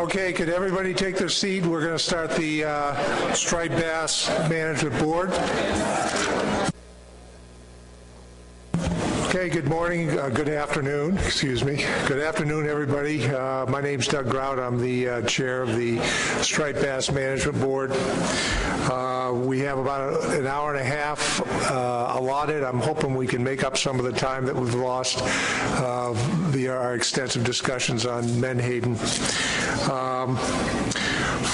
Okay, could everybody take their seat? We're going to start the Striped Bass Management Board. Okay, good morning, good afternoon, excuse me. Good afternoon, everybody. My name's Doug Grout. I'm the chair of the Striped Bass Management Board. We have about an hour and a half allotted. I'm hoping we can make up some of the time that we've lost via our extensive discussions on Menhaden.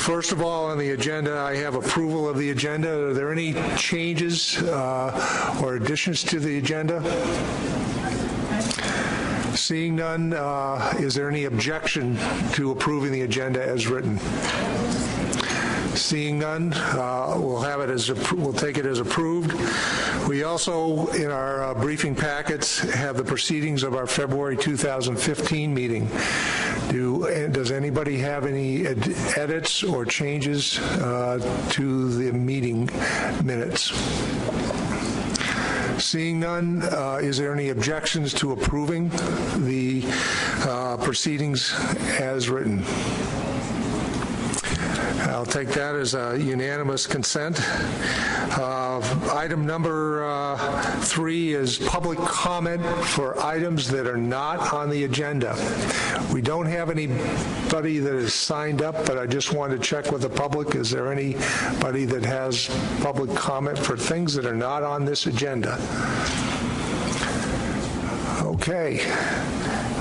First of all, on the agenda, I have approval of the agenda. Are there any changes or additions to the agenda? Seeing none, is there any objection to approving the agenda as written? Seeing none, we'll have it as we'll take it as approved. We also, in our briefing packets, have the proceedings of our February 2015 meeting. Does anybody have any edits or changes to the meeting minutes? Seeing none, is there any objections to approving the proceedings as written? I'll take that as a unanimous consent. Item number 3 is public comment for items that are not on the agenda. We don't have anybody that is signed up, but I just wanted to check with the public. Is there anybody that has public comment for things that are not on this agenda? Okay.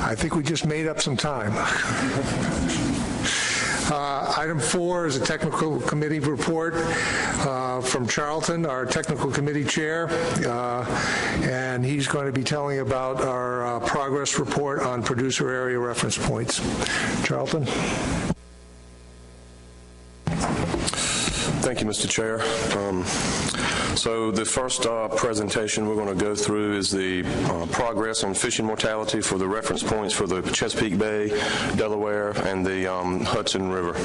I think we just made up some time. Item 4 is a technical committee report from Charlton, our technical committee chair, and he's going to be telling about our progress report on producer area reference points. Charlton? Thank you, Mr. Chair. So the first presentation we're going to go through is the progress on fishing mortality for the reference points for the Chesapeake Bay, Delaware, and the Hudson River.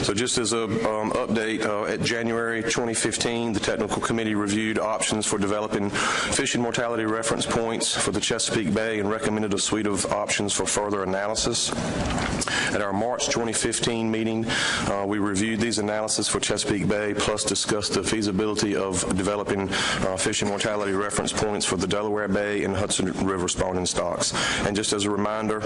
So just as an update, at January 2015, the Technical Committee reviewed options for developing fishing mortality reference points for the Chesapeake Bay and recommended a suite of options for further analysis. At our March 2015 meeting, we reviewed these analyses for Chesapeake Bay, plus discussed the feasibility of developing fishing mortality reference points for the Delaware Bay and Hudson River spawning stocks. And just as a reminder,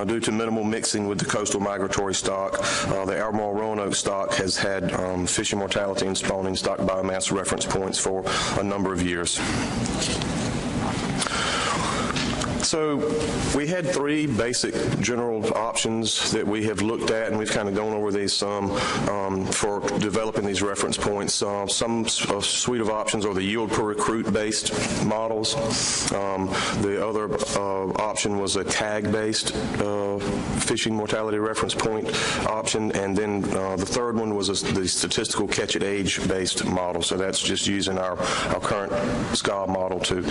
due to minimal mixing with the coastal migratory stock, the Albemarle Roanoke stock has had fishing mortality and spawning stock biomass reference points for a number of years. So we had 3 basic general options that we have looked at, and we've kind of gone over these some for developing these reference points. Some suite of options are the yield per recruit based models. The other option was a tag based fishing mortality reference point option, and then the third one was the statistical catch at age based model. So that's just using our current SCA model to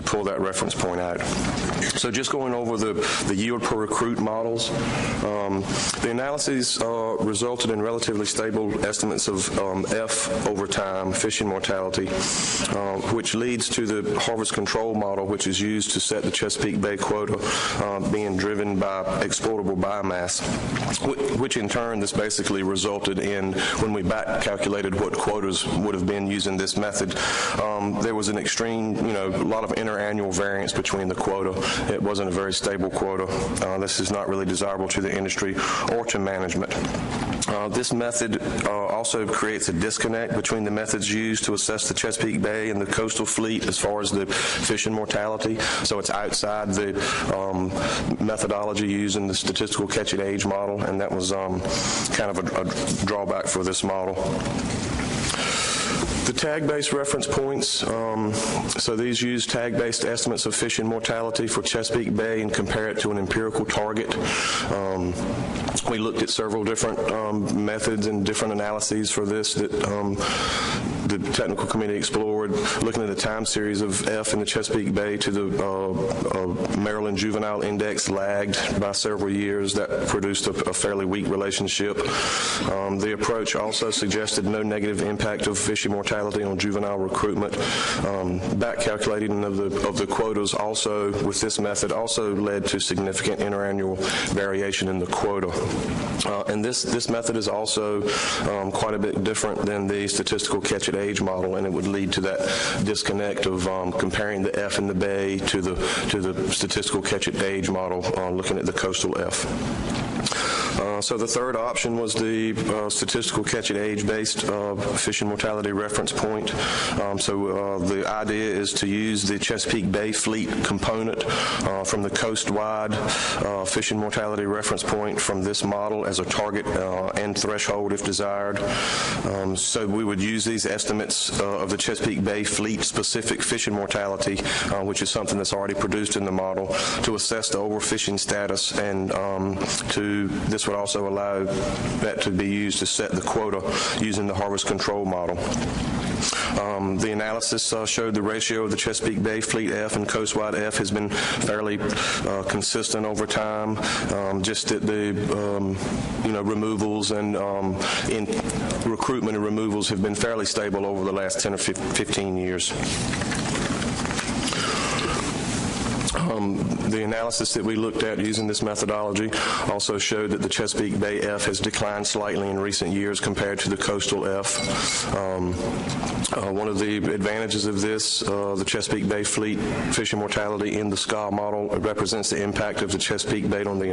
pull that reference point out. So just going over the yield per recruit models, the analyses resulted in relatively stable estimates of F over time, fishing mortality, which leads to the harvest control model, which is used to set the Chesapeake Bay quota being driven by exportable biomass, which in turn this basically resulted in, when we back calculated what quotas would have been using this method, there was an extreme, a lot of interannual variance between the quota. It wasn't a very stable quota. This is not really desirable to the industry or to management. This method also creates a disconnect between the methods used to assess the Chesapeake Bay and the coastal fleet as far as the fishing mortality. So it's outside the methodology used in the statistical catch at age model, and that was kind of a drawback for this model. The tag-based reference points, so these use tag-based estimates of fishing mortality for Chesapeake Bay and compare it to an empirical target. We looked at several different methods and different analyses for this that the technical committee explored. looking at the time series of F in the Chesapeake Bay to the Maryland Juvenile Index lagged by several years. That produced a fairly weak relationship. The approach also suggested no negative impact of fishing mortality on juvenile recruitment. Back calculating of the quotas also with this method also led to significant interannual variation in the quota. And this method is also quite a bit different than the statistical catch-at-age model, and it would lead to that disconnect of comparing the F in the Bay to the statistical catch-at-age model, looking at the coastal F. So the third option was the statistical catch-at-age-based fishing mortality reference point. So the idea is to use the Chesapeake Bay fleet component from the coast-wide fishing mortality reference point from this model as a target and threshold if desired. So we would use these estimates of the Chesapeake Bay fleet-specific fishing mortality, which is something that's already produced in the model, to assess the overfishing status, and this would also allow that to be used to set the quota using the harvest control model. The analysis showed the ratio of the Chesapeake Bay Fleet F and Coastwide F has been fairly consistent over time. Just that the removals and in recruitment and removals have been fairly stable over the last 10 or 15 years. The analysis that we looked at using this methodology also showed that the Chesapeake Bay F has declined slightly in recent years compared to the coastal F. One of the advantages of this, the Chesapeake Bay fleet fishing mortality in the SCA model, represents the impact of the Chesapeake Bay on the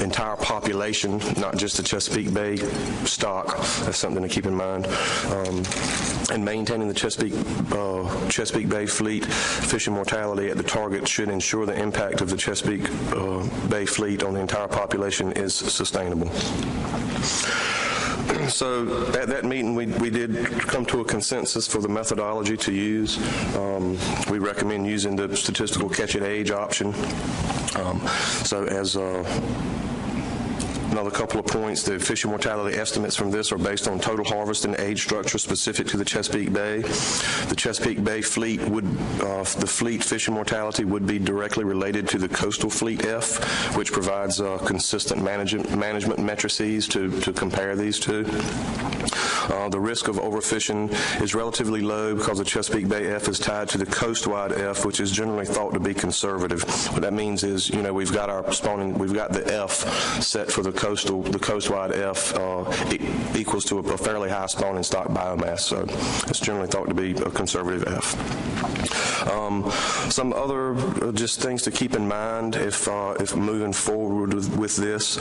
entire population, not just the Chesapeake Bay stock. That's something to keep in mind. And maintaining the Chesapeake Bay fleet fishing mortality at the target should ensure the impact of the Chesapeake Bay fleet on the entire population is sustainable. So at that meeting, we did come to a consensus for the methodology to use. We recommend using the statistical catch-at-age option. So as another couple of points, the fishing mortality estimates from this are based on total harvest and age structure specific to the Chesapeake Bay. The Chesapeake Bay fleet the fleet fishing mortality would be directly related to the coastal fleet F, which provides consistent management matrices to compare these two. The risk of overfishing is relatively low because the Chesapeake Bay F is tied to the coastwide F, which is generally thought to be conservative. What that means is, we've got the F set for the coastwide F equals to a fairly high spawning stock biomass, so it's generally thought to be a conservative F. Some other just things to keep in mind if moving forward with this.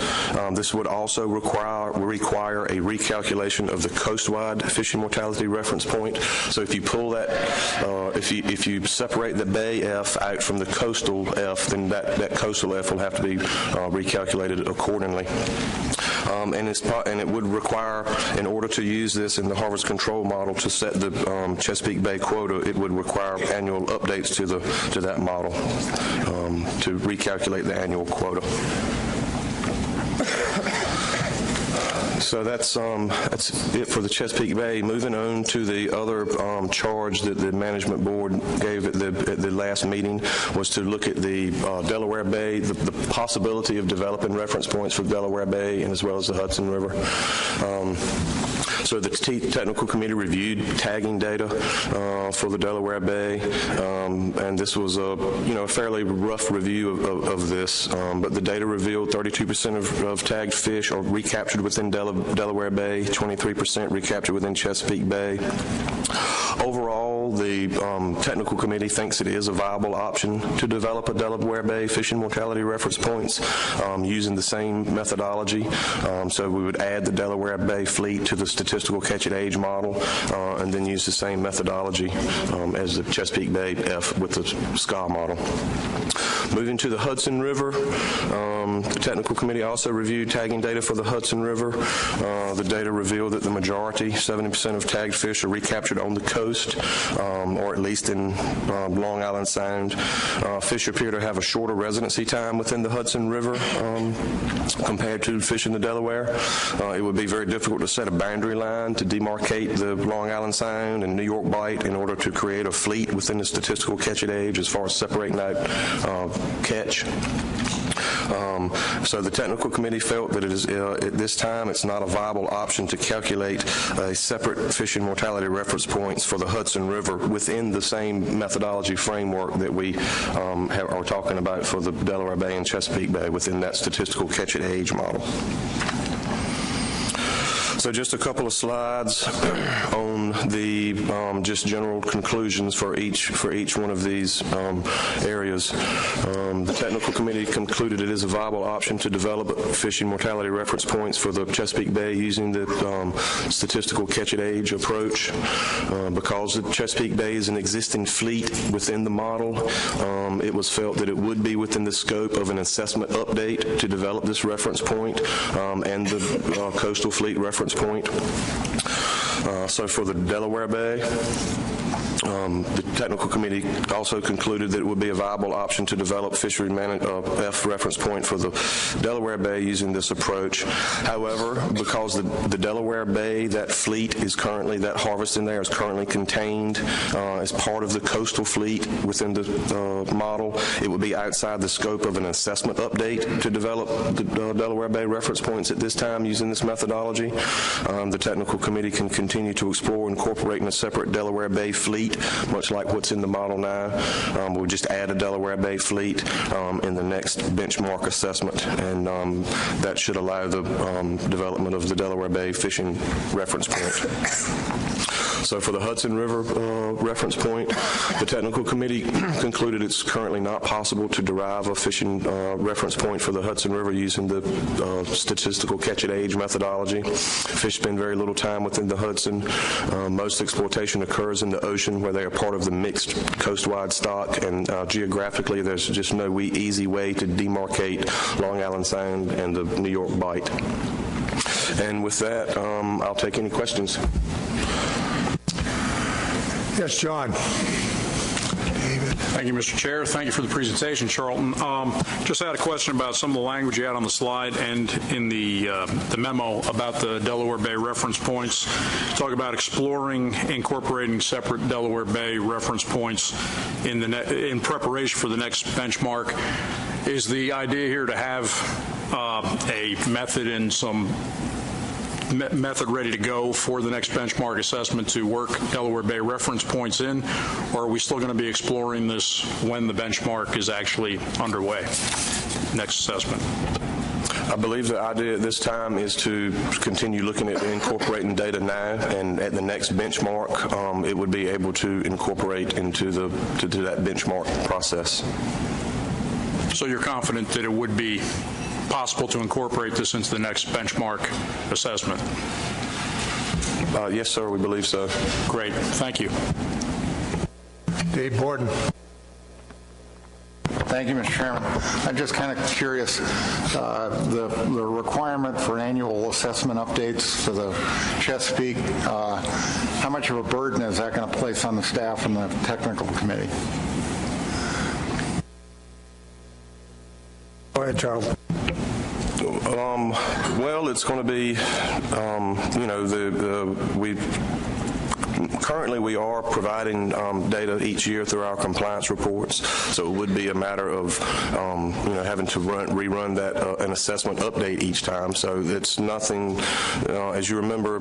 This would also require a recalculation of the coastwide fishing mortality reference point. So if you pull that, if you separate the Bay F out from the coastal F, then that coastal F will have to be recalculated accordingly. And it would require, in order to use this in the harvest control model to set the Chesapeake Bay quota, it would require annual updates to that model to recalculate the annual quota. So that's it for the Chesapeake Bay. Moving on to the other charge that the management board gave at the last meeting was to look at the Delaware Bay, the possibility of developing reference points for Delaware Bay and as well as the Hudson River. So the technical committee reviewed tagging data for the Delaware Bay, and this was a fairly rough review of this. But the data revealed 32% of tagged fish are recaptured within Delaware Bay, 23% recaptured within Chesapeake Bay. Overall, the technical committee thinks it is a viable option to develop a Delaware Bay fishing mortality reference points using the same methodology. So we would add the Delaware Bay fleet to the statistical catch-at-age model and then use the same methodology as the Chesapeake Bay F with the SCA model. Moving to the Hudson River, the technical committee also reviewed tagging data for the Hudson River. The data revealed that the majority, 70% of tagged fish, are recaptured on the coast, or at least in Long Island Sound. Fish appear to have a shorter residency time within the Hudson River compared to fishing the Delaware. It would be very difficult to set a boundary line to demarcate the Long Island Sound and New York Bight in order to create a fleet within the statistical catch-it age as far as separating out catch. So the technical committee felt that it is, at this time, it's not a viable option to calculate a separate fishing mortality reference points for the Hudson River within the same methodology framework that we are talking about for the Delaware Bay and Chesapeake Bay within that statistical catch-it age model. So just a couple of slides on the just general conclusions for each one of these areas. The technical committee concluded it is a viable option to develop fishing mortality reference points for the Chesapeake Bay using the statistical catch-it age approach. Because the Chesapeake Bay is an existing fleet within the model, it was felt that it would be within the scope of an assessment update to develop this reference point and the coastal fleet reference point. So for the Delaware Bay, the technical committee also concluded that it would be a viable option to develop fishery F reference point for the Delaware Bay using this approach. However, because the Delaware Bay, that fleet is currently, that harvest in there is currently contained as part of the coastal fleet within the model, it would be outside the scope of an assessment update to develop the Delaware Bay reference points at this time using this methodology. The technical committee can continue to explore incorporating a separate Delaware Bay fleet, much like what's in the model now. We'll just add a Delaware Bay fleet in the next benchmark assessment, and that should allow the development of the Delaware Bay fishing reference point. So for the Hudson River reference point, the technical committee concluded it's currently not possible to derive a fishing reference point for the Hudson River using the statistical catch-it age methodology. Fish spend very little time within the Hudson. Most exploitation occurs in the ocean where they are part of the mixed coastwide stock, and geographically there's just no easy way to demarcate Long Island Sound and the New York Bight. And with that, I'll take any questions. Yes, John. Thank you, Mr. Chair. Thank you for the presentation, Charlton. Just had a question about some of the language you had on the slide and in the memo about the Delaware Bay reference points. Talk about exploring incorporating separate Delaware Bay reference points in preparation for the next benchmark. Is the idea here to have a method and some method ready to go for the next benchmark assessment to work Delaware Bay reference points in, or are we still going to be exploring this when the benchmark is actually underway, next assessment? I believe the idea at this time is to continue looking at incorporating data now, and at the next benchmark, it would be able to incorporate into to do that benchmark process. So you're confident that it would be possible to incorporate this into the next benchmark assessment? Yes, sir, we believe so. Great, thank you. Dave Borden. Thank you, Mr. Chairman. I'm just kind of curious, the requirement for annual assessment updates for the Chesapeake, how much of a burden is that going to place on the staff and the technical committee? Go ahead, Charles. Well, it's going to be, currently we are providing data each year through our compliance reports, so it would be a matter of having to rerun that an assessment update each time. So it's nothing, as you remember,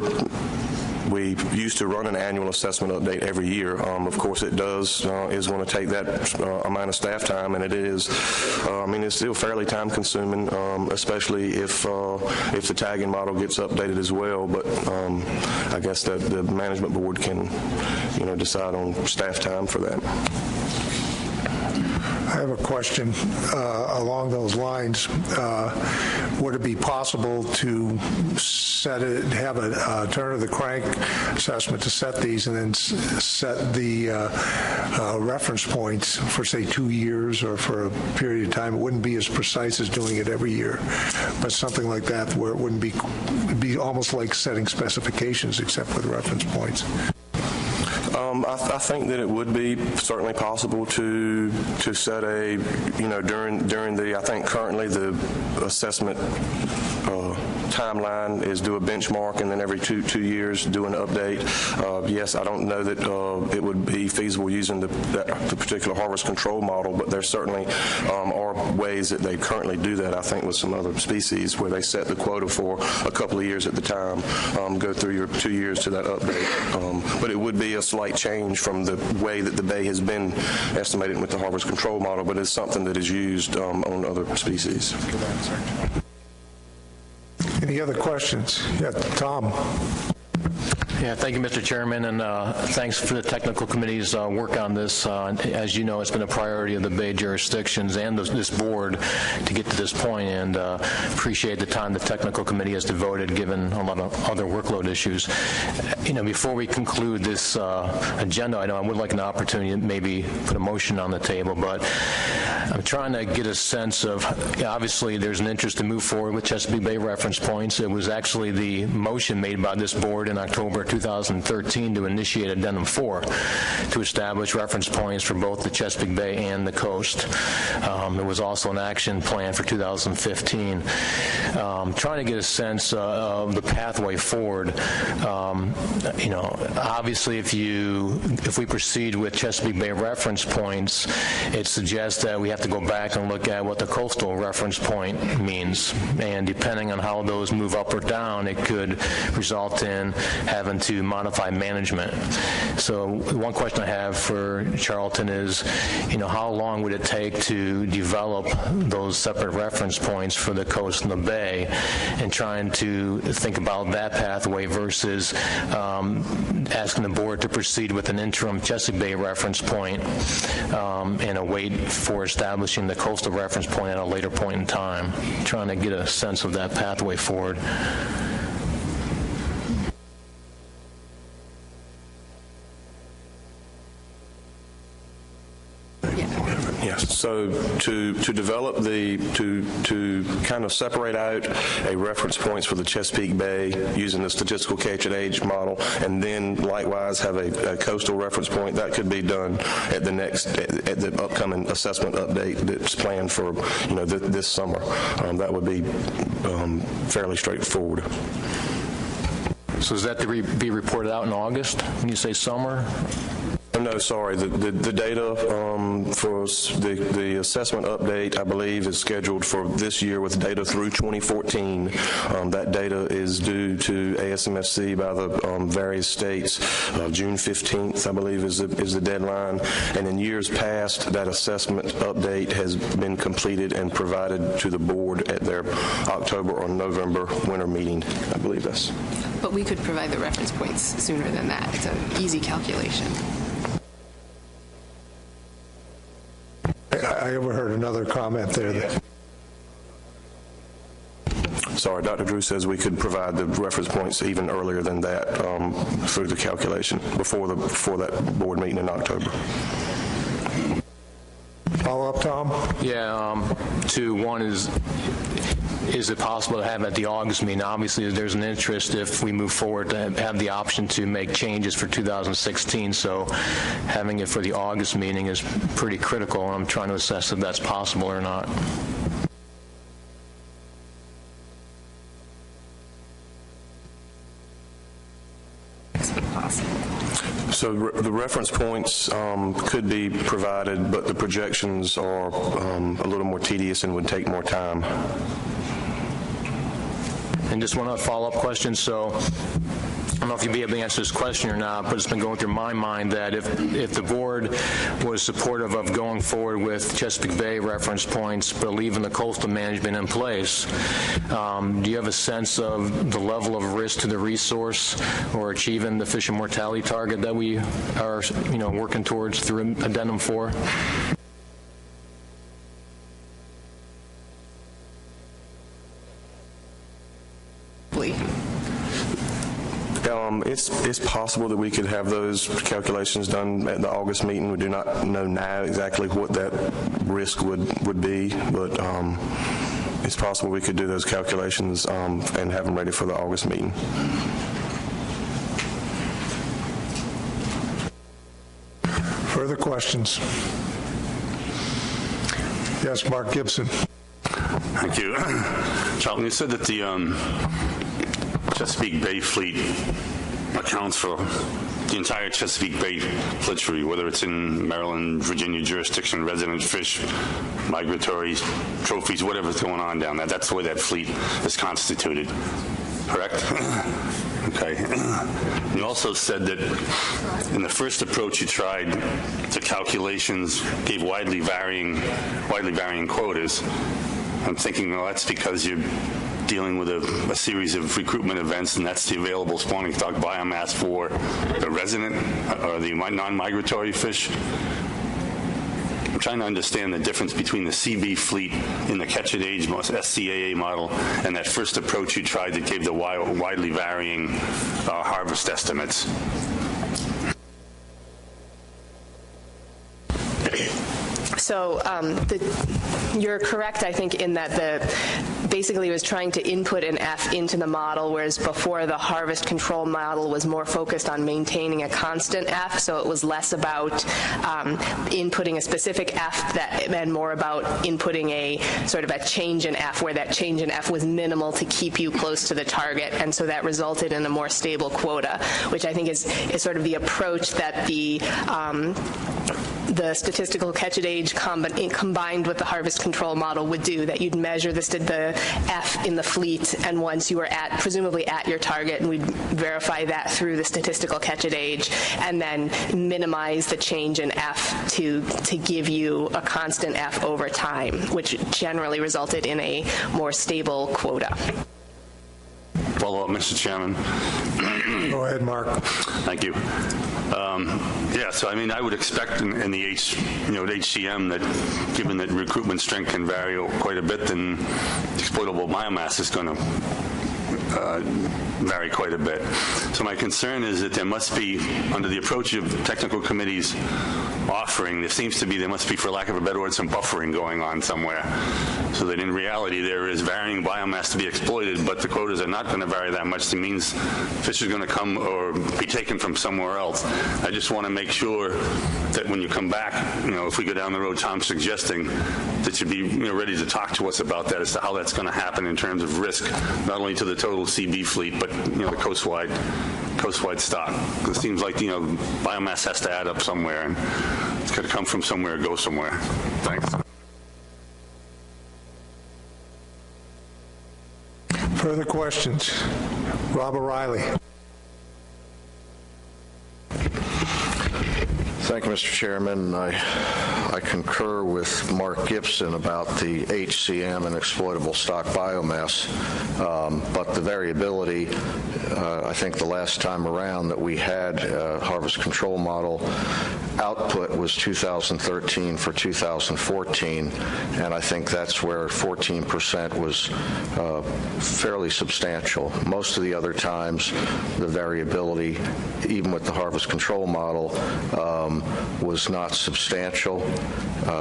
we used to run an annual assessment update every year. Of course, it is going to take that amount of staff time, and it is. It's still fairly time-consuming, especially if the tagging model gets updated as well. But I guess that the management board can, decide on staff time for that. I have a question along those lines. Would it be possible to have a turn of the crank assessment to set these, and then set the reference points for, say, 2 years or for a period of time? It wouldn't be as precise as doing it every year, but something like that where it wouldn't be, it'd be almost like setting specifications except for the reference points. I think that it would be certainly possible to set a, during the, I think currently the assessment timeline is do a benchmark and then every two years do an update. Yes, I don't know that it would be feasible using the particular harvest control model, but there certainly are ways that they currently do that, I think, with some other species where they set the quota for a couple of years at the time, go through your 2 years to that update. But it would be a slight change from the way that the bay has been estimated with the harvest control model, but it's something that is used on other species. Any other questions? Yeah, Tom. Yeah, thank you, Mr. Chairman, and thanks for the technical committee's work on this. As you know, it's been a priority of the Bay jurisdictions and this board to get to this point, and appreciate the time the technical committee has devoted given a lot of other workload issues. Before we conclude this agenda item, I would like an opportunity to maybe put a motion on the table, but I'm trying to get a sense of, obviously there's an interest to move forward with Chesapeake Bay reference points. It was actually the motion made by this board in October 2013 to initiate Addendum 4 to establish reference points for both the Chesapeake Bay and the coast. There was also an action plan for 2015. Trying to get a sense of the pathway forward. Obviously if we proceed with Chesapeake Bay reference points, it suggests that we have to go back and look at what the coastal reference point means. And depending on how those move up or down, it could result in having to modify management. So one question I have for Charlton is, how long would it take to develop those separate reference points for the coast and the bay, and trying to think about that pathway versus asking the board to proceed with an interim Chesapeake Bay reference point and await for establishing the coastal reference point at a later point in time. Trying to get a sense of that pathway forward. Yes. So to develop to kind of separate out a reference points for the Chesapeake Bay using the statistical catch-at-age model, and then likewise have a coastal reference point, that could be done at the upcoming assessment update that's planned for this summer. That would be fairly straightforward. So is that to be reported out in August when you say summer? No, sorry. The data for the assessment update, I believe, is scheduled for this year with data through 2014. That data is due to ASMFC by the various states. June 15th, I believe, is the deadline. And in years past, that assessment update has been completed and provided to the board at their October or November winter meeting. I believe that's. But we could provide the reference points sooner than that. It's an easy calculation. I overheard another comment there. Sorry, Dr. Drew says we could provide the reference points even earlier than that through the calculation before that board meeting in October. Follow up, Tom? Yeah, one is it possible to have at the August meeting? Obviously, there's an interest if we move forward to have the option to make changes for 2016, so having it for the August meeting is pretty critical, and I'm trying to assess if that's possible or not. So the reference points could be provided, but the projections are a little more tedious and would take more time. And just one other follow-up question. So I don't know if you'll be able to answer this question or not, but it's been going through my mind that if the board was supportive of going forward with Chesapeake Bay reference points but leaving the coastal management in place, do you have a sense of the level of risk to the resource or achieving the fish and mortality target that we are working towards through Addendum 4? It's possible that we could have those calculations done at the August meeting. We do not know now exactly what that risk would be, but it's possible we could do those calculations and have them ready for the August meeting. Further questions? Yes, Mark Gibson. Thank you. Charlton, you said that the Chesapeake Bay fleet accounts for the entire Chesapeake Bay fishery, whether it's in Maryland, Virginia jurisdiction, resident fish, migratory trophies, whatever's going on down there. That's the way that fleet is constituted, correct? Okay. You also said that in the first approach you tried, the calculations gave widely varying quotas. I'm thinking, well, that's because you're dealing with a series of recruitment events, and that's the available spawning stock biomass for the resident or the non-migratory fish. I'm trying to understand the difference between the CB fleet in the catch at age SCAA model and that first approach you tried that gave the widely varying harvest estimates. So you're correct, I think, in that basically was trying to input an F into the model, whereas before the harvest control model was more focused on maintaining a constant F, so it was less about inputting a specific F and more about inputting a sort of a change in F, where that change in F was minimal to keep you close to the target, and so that resulted in a more stable quota, which I think is sort of the approach that the statistical catch at age combined with the harvest control model would do, that you'd measure the F in the fleet, and once you were presumably at your target, and we'd verify that through the statistical catch at age, and then minimize the change in F to give you a constant F over time, which generally resulted in a more stable quota. Follow up, Mr. Chairman. Go ahead, Mark. Thank you. Yeah, so I mean, I would expect in the at HCM that, given that recruitment strength can vary quite a bit, then exploitable biomass is going to vary quite a bit. So my concern is that there must be, under the approach of technical committees offering, there must be, for lack of a better word, some buffering going on somewhere, so that in reality there is varying biomass to be exploited, but the quotas are not going to vary that much. It means fish is going to come or be taken from somewhere else. I just want to make sure that when you come back, if we go down the road Tom's suggesting, that you be ready to talk to us about that as to how that's going to happen in terms of risk, not only to the total CB fleet, but the coastwide stock. It seems like biomass has to add up somewhere, and it's got to come from somewhere, go somewhere. Thanks. Further questions? Rob O'Reilly. Thank you, Mr. Chairman. I concur with Mark Gibson about the HCM and exploitable stock biomass, but the variability, I think the last time around that we had a harvest control model output was 2013 for 2014, and I think that's where 14% was fairly substantial. Most of the other times, the variability, even with the harvest control model, was not substantial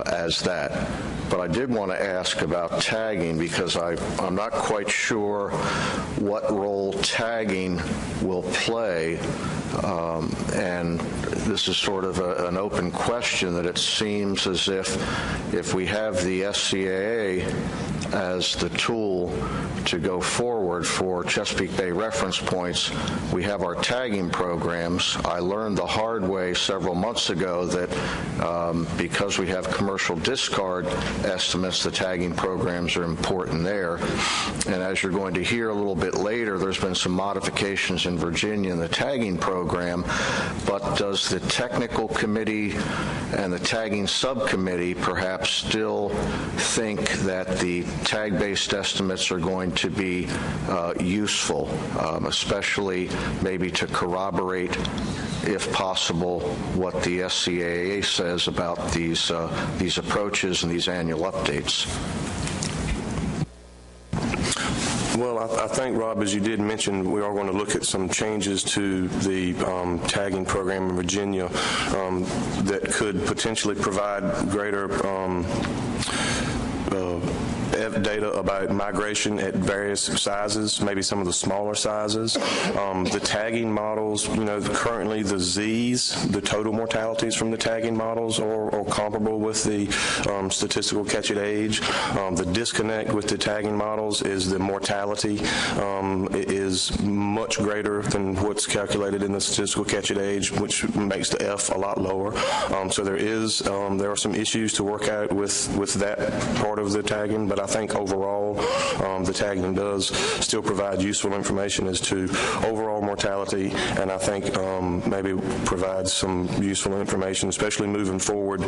as that. But I did want to ask about tagging, because I'm not quite sure what role tagging will play, and this is sort of an open question, that it seems as if we have the SCAA as the tool to go forward for Chesapeake Bay reference points, we have our tagging programs. I learned the hard way several months ago that because we have commercial discard estimates, the tagging programs are important there. And as you're going to hear a little bit later, there's been some modifications in Virginia in the tagging program, but does the technical committee and the tagging subcommittee perhaps still think that the tag-based estimates are going to be useful, especially maybe to corroborate, if possible, what the SCAA says about these approaches and these annual updates? Well, I think, Rob, as you did mention, we are going to look at some changes to the tagging program in Virginia that could potentially provide greater data about migration at various sizes, maybe some of the smaller sizes. The tagging models, currently the Zs, the total mortalities from the tagging models are comparable with the statistical catch-at-age. The disconnect with the tagging models is the mortality is much greater than what's calculated in the statistical catch-at-age, which makes the F a lot lower. So there are some issues to work out with that part of the tagging, but I think overall the tagging does still provide useful information as to overall mortality, and I think maybe provides some useful information, especially moving forward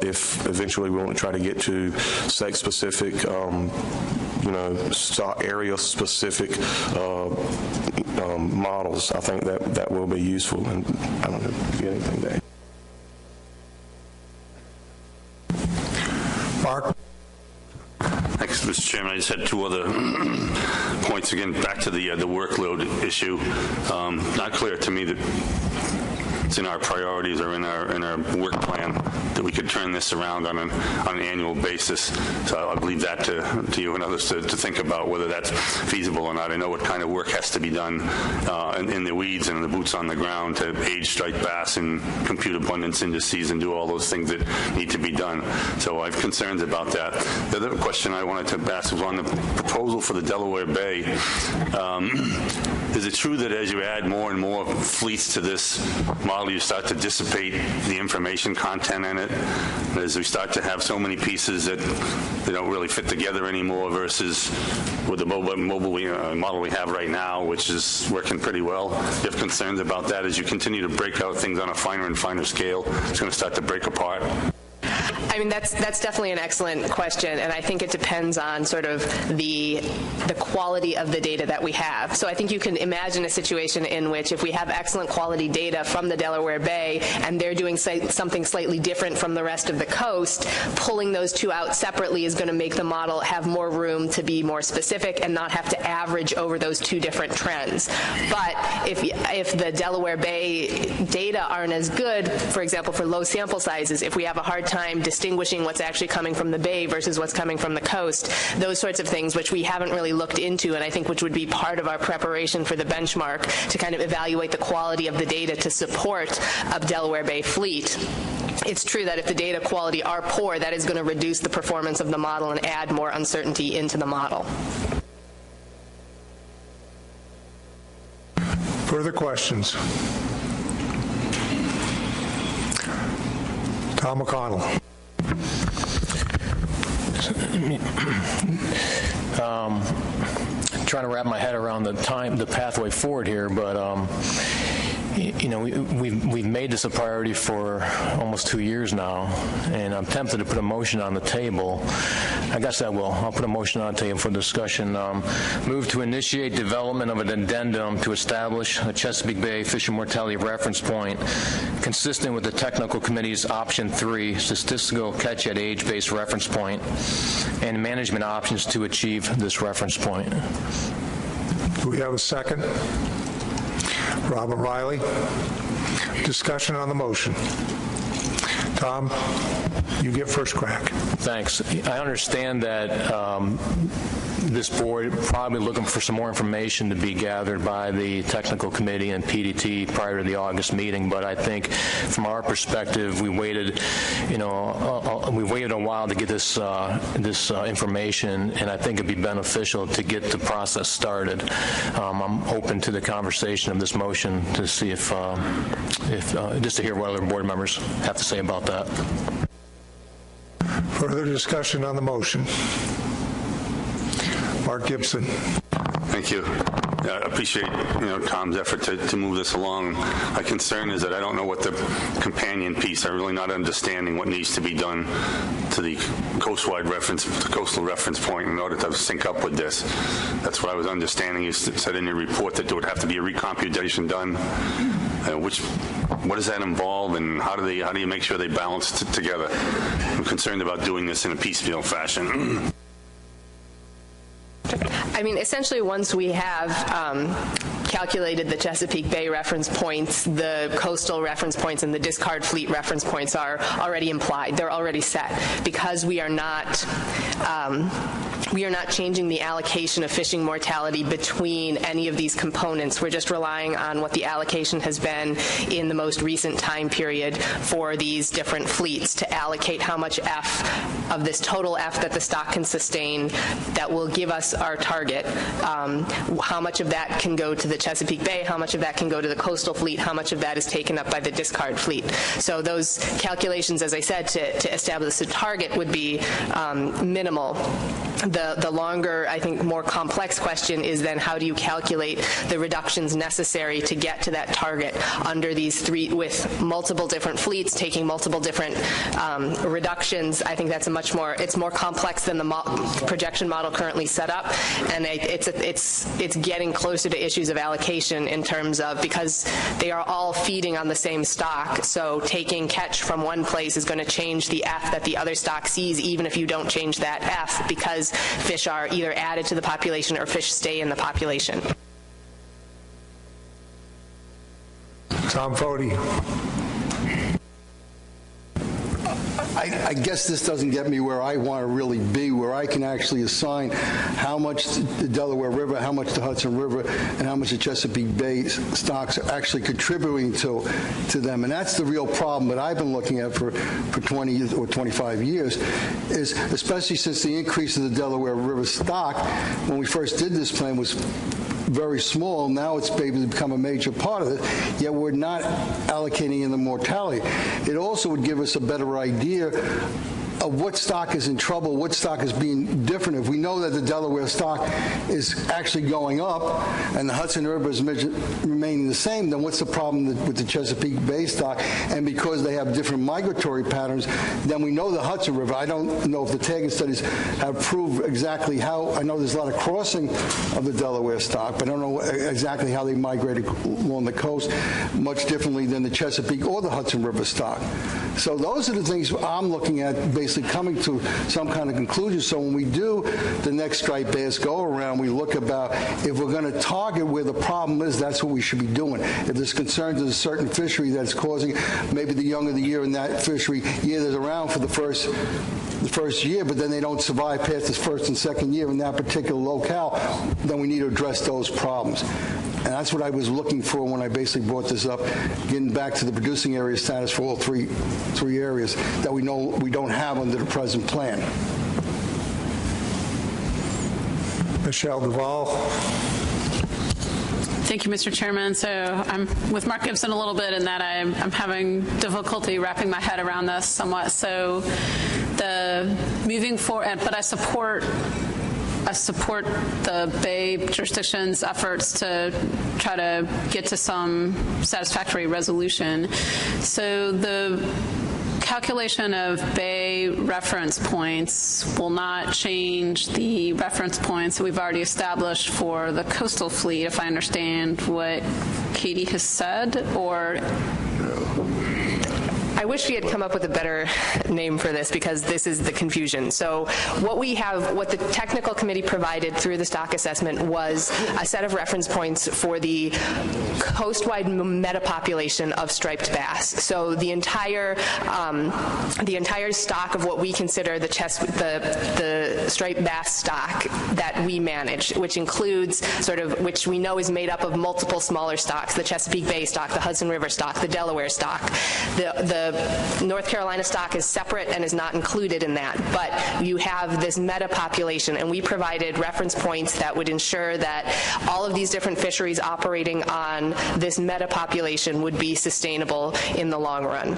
if eventually we want to try to get to sex-specific, area-specific models. I think that will be useful, and I don't know if you have anything to add. Mark? Thanks, Mr. Chairman. I just had two other points. Again, back to the workload issue. Not clear to me that it's in our priorities or in our work plan that we could turn this around on an annual basis. So I'll leave that to you and others to think about whether that's feasible or not. I know what kind of work has to be done in the weeds and the boots on the ground to age striped bass and compute abundance indices and do all those things that need to be done. So I have concerns about that. The other question I wanted to ask was on the proposal for the Delaware Bay. Is it true that as you add more and more fleets to this model, you start to dissipate the information content in it? As we start to have so many pieces that they don't really fit together anymore versus with the mobile model we have right now, which is working pretty well? You have concerns about that as you continue to break out things on a finer and finer scale? It's going to start to break apart. I mean, that's definitely an excellent question, and I think it depends on sort of the quality of the data that we have. So I think you can imagine a situation in which if we have excellent quality data from the Delaware Bay and they're doing something slightly different from the rest of the coast, pulling those two out separately is going to make the model have more room to be more specific and not have to average over those two different trends. But if the Delaware Bay data aren't as good, for example, for low sample sizes, if we have a hard time distinguishing what's actually coming from the bay versus what's coming from the coast, those sorts of things which we haven't really looked into, and I think which would be part of our preparation for the benchmark to kind of evaluate the quality of the data to support a Delaware Bay fleet. It's true that if the data quality are poor, that is going to reduce the performance of the model and add more uncertainty into the model. Further questions? Tom McConnell. Trying to wrap my head around the pathway forward here, but we've made this a priority for almost 2 years now, and I'm tempted to put a motion on the table. I guess I will. I'll put a motion on the table for discussion. Move to initiate development of an addendum to establish a Chesapeake Bay fishing mortality reference point consistent with the Technical Committee's Option 3 statistical catch-at-age-based reference point and management options to achieve this reference point. Do we have a second? Robert Riley. Discussion on the motion. Tom, you get first crack. Thanks. I understand that this board probably looking for some more information to be gathered by the technical committee and PDT prior to the August meeting, but I think from our perspective, we waited a while to get this information, and I think it'd be beneficial to get the process started. I'm open to the conversation of this motion to see if just to hear what other board members have to say about that. Further discussion on the motion. Mark Gibson. Thank you. I appreciate Tom's effort to move this along. My concern is that I don't know what the companion piece. I'm really not understanding what needs to be done to the coastal reference point in order to sync up with this. That's what I was understanding. You said in your report that there would have to be a recomputation done. What does that involve, and how do you make sure they balance together? I'm concerned about doing this in a piecemeal fashion. I mean, essentially, once we have calculated the Chesapeake Bay reference points, the coastal reference points and the discard fleet reference points are already implied. They're already set. Because we are not we are not changing the allocation of fishing mortality between any of these components. We're just relying on what the allocation has been in the most recent time period for these different fleets to allocate how much F of this total F that the stock can sustain that will give us our target. How much of that can go to the Chesapeake Bay, how much of that can go to the coastal fleet, how much of that is taken up by the discard fleet. So those calculations, as I said, to establish a target would be minimal. The longer, I think, more complex question is then how do you calculate the reductions necessary to get to that target under these three, with multiple different fleets taking multiple different reductions. I think that's it's more complex than the projection model currently set up, and it's getting closer to issues of allocation in terms of, because they are all feeding on the same stock, so taking catch from one place is going to change the F that the other stock sees, even if you don't change that F, because fish are either added to the population or fish stay in the population. Tom Foti. I guess this doesn't get me where I want to really be, where I can actually assign how much the Delaware River, how much the Hudson River, and how much the Chesapeake Bay stocks are actually contributing to them. And that's the real problem that I've been looking at for 20 or 25 years, is especially since the increase of the Delaware River stock, when we first did this plan, was very small. Now it's maybe become a major part of it, yet we're not allocating in the mortality. It also would give us a better idea of what stock is in trouble, what stock is being different. If we know that the Delaware stock is actually going up and the Hudson River is remaining the same, then what's the problem with the Chesapeake Bay stock? And because they have different migratory patterns, then we know the Hudson River. I don't know if the tagging studies have proved exactly how. I know there's a lot of crossing of the Delaware stock, but I don't know exactly how they migrated along the coast, much differently than the Chesapeake or the Hudson River stock. So those are the things I'm looking at, basically coming to some kind of conclusion. So when we do the next striped bass go around, we look about, if we're going to target where the problem is, that's what we should be doing. If there's concerns of a certain fishery that's causing maybe the young of the year in that fishery, they're around for the first year, but then they don't survive past this first and second year in that particular locale, then we need to address those problems. And that's what I was looking for when I basically brought this up, getting back to the producing area status for all three areas that we know we don't have under the present plan. Michelle Duval. Thank you, Mr. Chairman. So I'm with Mark Gibson a little bit in that I'm having difficulty wrapping my head around this somewhat. So the moving forward, but I support the Bay jurisdiction's efforts to try to get to some satisfactory resolution. So the calculation of Bay reference points will not change the reference points that we've already established for the coastal fleet, if I understand what Katie has said, or... I wish we had come up with a better name for this, because this is the confusion. So what the technical committee provided through the stock assessment was a set of reference points for the coastwide metapopulation of striped bass. So the entire stock of what we consider the striped bass stock that we manage, which includes which we know is made up of multiple smaller stocks: the Chesapeake Bay stock, the Hudson River stock, the Delaware stock. The North Carolina stock is separate and is not included in that, but you have this meta population, and we provided reference points that would ensure that all of these different fisheries operating on this meta population would be sustainable in the long run.